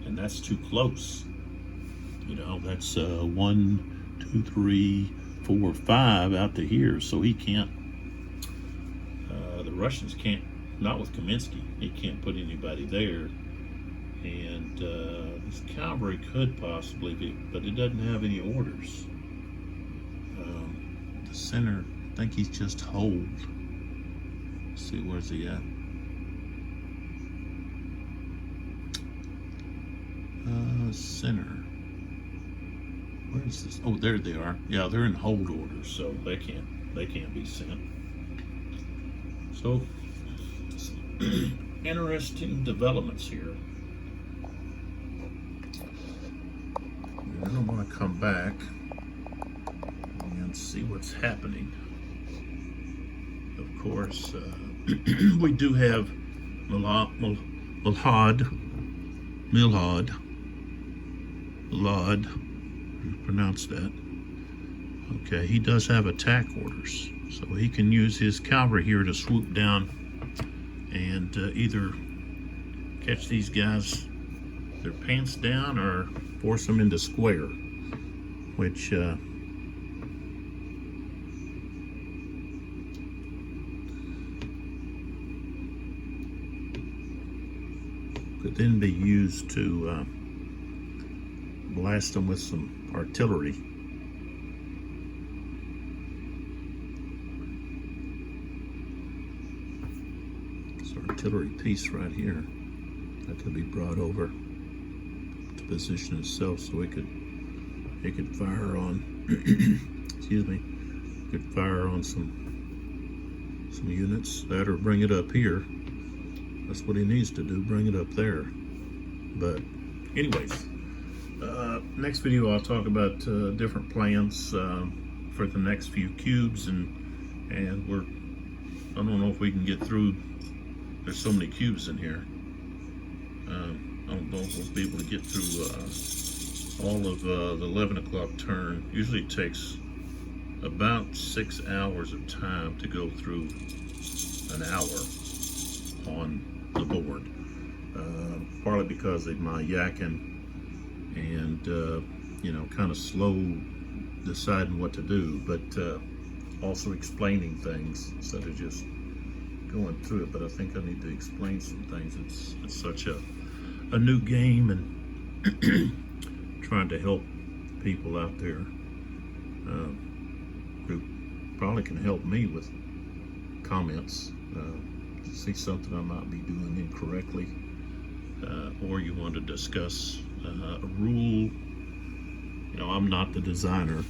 and that's too close. You know, that's 1, 2, 3, 4, 5 out to here. So he can't. The Russians can't. Not with Kaminsky. He can't put anybody there. And this cavalry could possibly be, but it doesn't have any orders. The center, I think he's just hold. Let's see, where's he at? Center. Where is this? Oh, there they are. Yeah, they're in hold orders, so they can't be sent. So interesting developments here. And I want to come back and see what's happening. Of course, we do have Milad, pronounce that. Okay, he does have attack orders, so he can use his cavalry here to swoop down and either catch these guys their pants down or force them into square, which could then be used to blast them with some artillery. This artillery piece right here that could be brought over to position itself so it could fire on excuse me, could fire on some units that, or bring it up here. That's what he needs to do, bring it up there. But anyways, next video I'll talk about different plans for the next few cubes, and I don't know if we can get through. There's so many cubes in here. I don't know if we'll be able to get through all of the 11 o'clock turn. Usually it takes about 6 hours of time to go through an hour on the board, partly because of my yakking and you know, kind of slow deciding what to do, but also explaining things instead of just going through it. But I think I need to explain some things. It's such a new game, and trying to help people out there who probably can help me with comments. See something I might be doing incorrectly, or you want to discuss a rule. You know, I'm not the designer,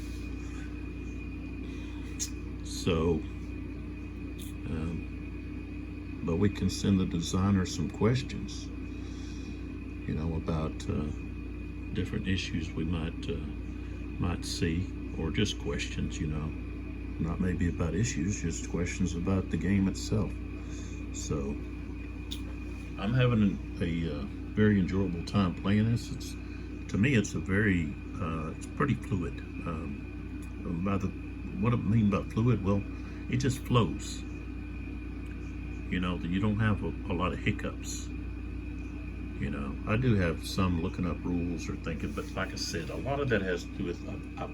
so but we can send the designer some questions, you know, about different issues we might see, or just questions, you know, not maybe about issues, just questions about the game itself. So I'm having a very enjoyable time playing this. To me, it's a very it's pretty fluid. What I mean by fluid, well, it just flows. You know, you don't have a lot of hiccups. You know, I do have some looking up rules or thinking, but like I said, a lot of that has to do with I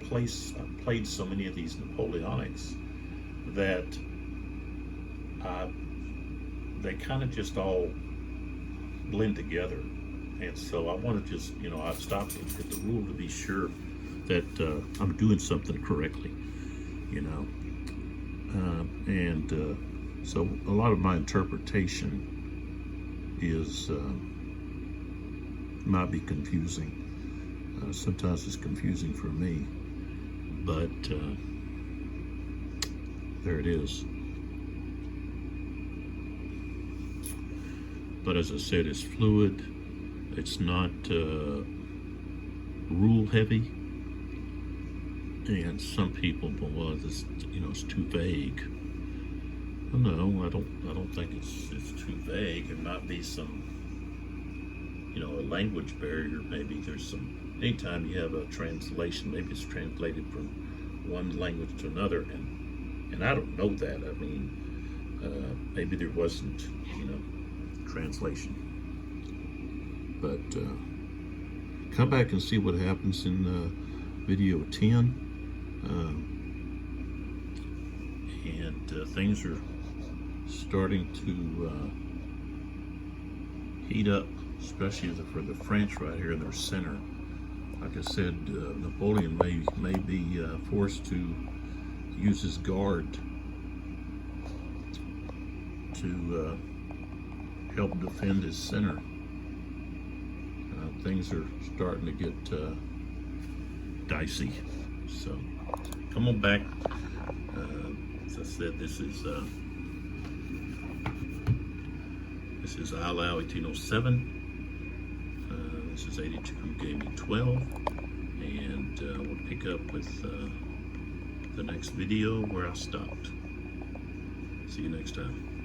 played so many of these Napoleonics that they kind of just all blend together. And so I want to just, you know, I've stopped at the rule to be sure that I'm doing something correctly, you know. So a lot of my interpretation is might be confusing. Sometimes it's confusing for me, but there it is. But as I said, it's fluid. It's not rule heavy. And some people, well, this, you know, it's too vague. Well, no, I don't think it's too vague. It might be some, you know, a language barrier. Maybe there's some. Anytime you have a translation, maybe it's translated from one language to another, and I don't know that. I mean, maybe there wasn't, you know, translation. But come back and see what happens in video 10. And things are starting to heat up, especially for the French right here in their center. Like I said, Napoleon may be forced to use his guard to help defend his center. Things are starting to get dicey. So come on back. As I said, this is Eylau 1807. This is 82 who gave me 12, and we'll pick up with the next video where I stopped. See you next time.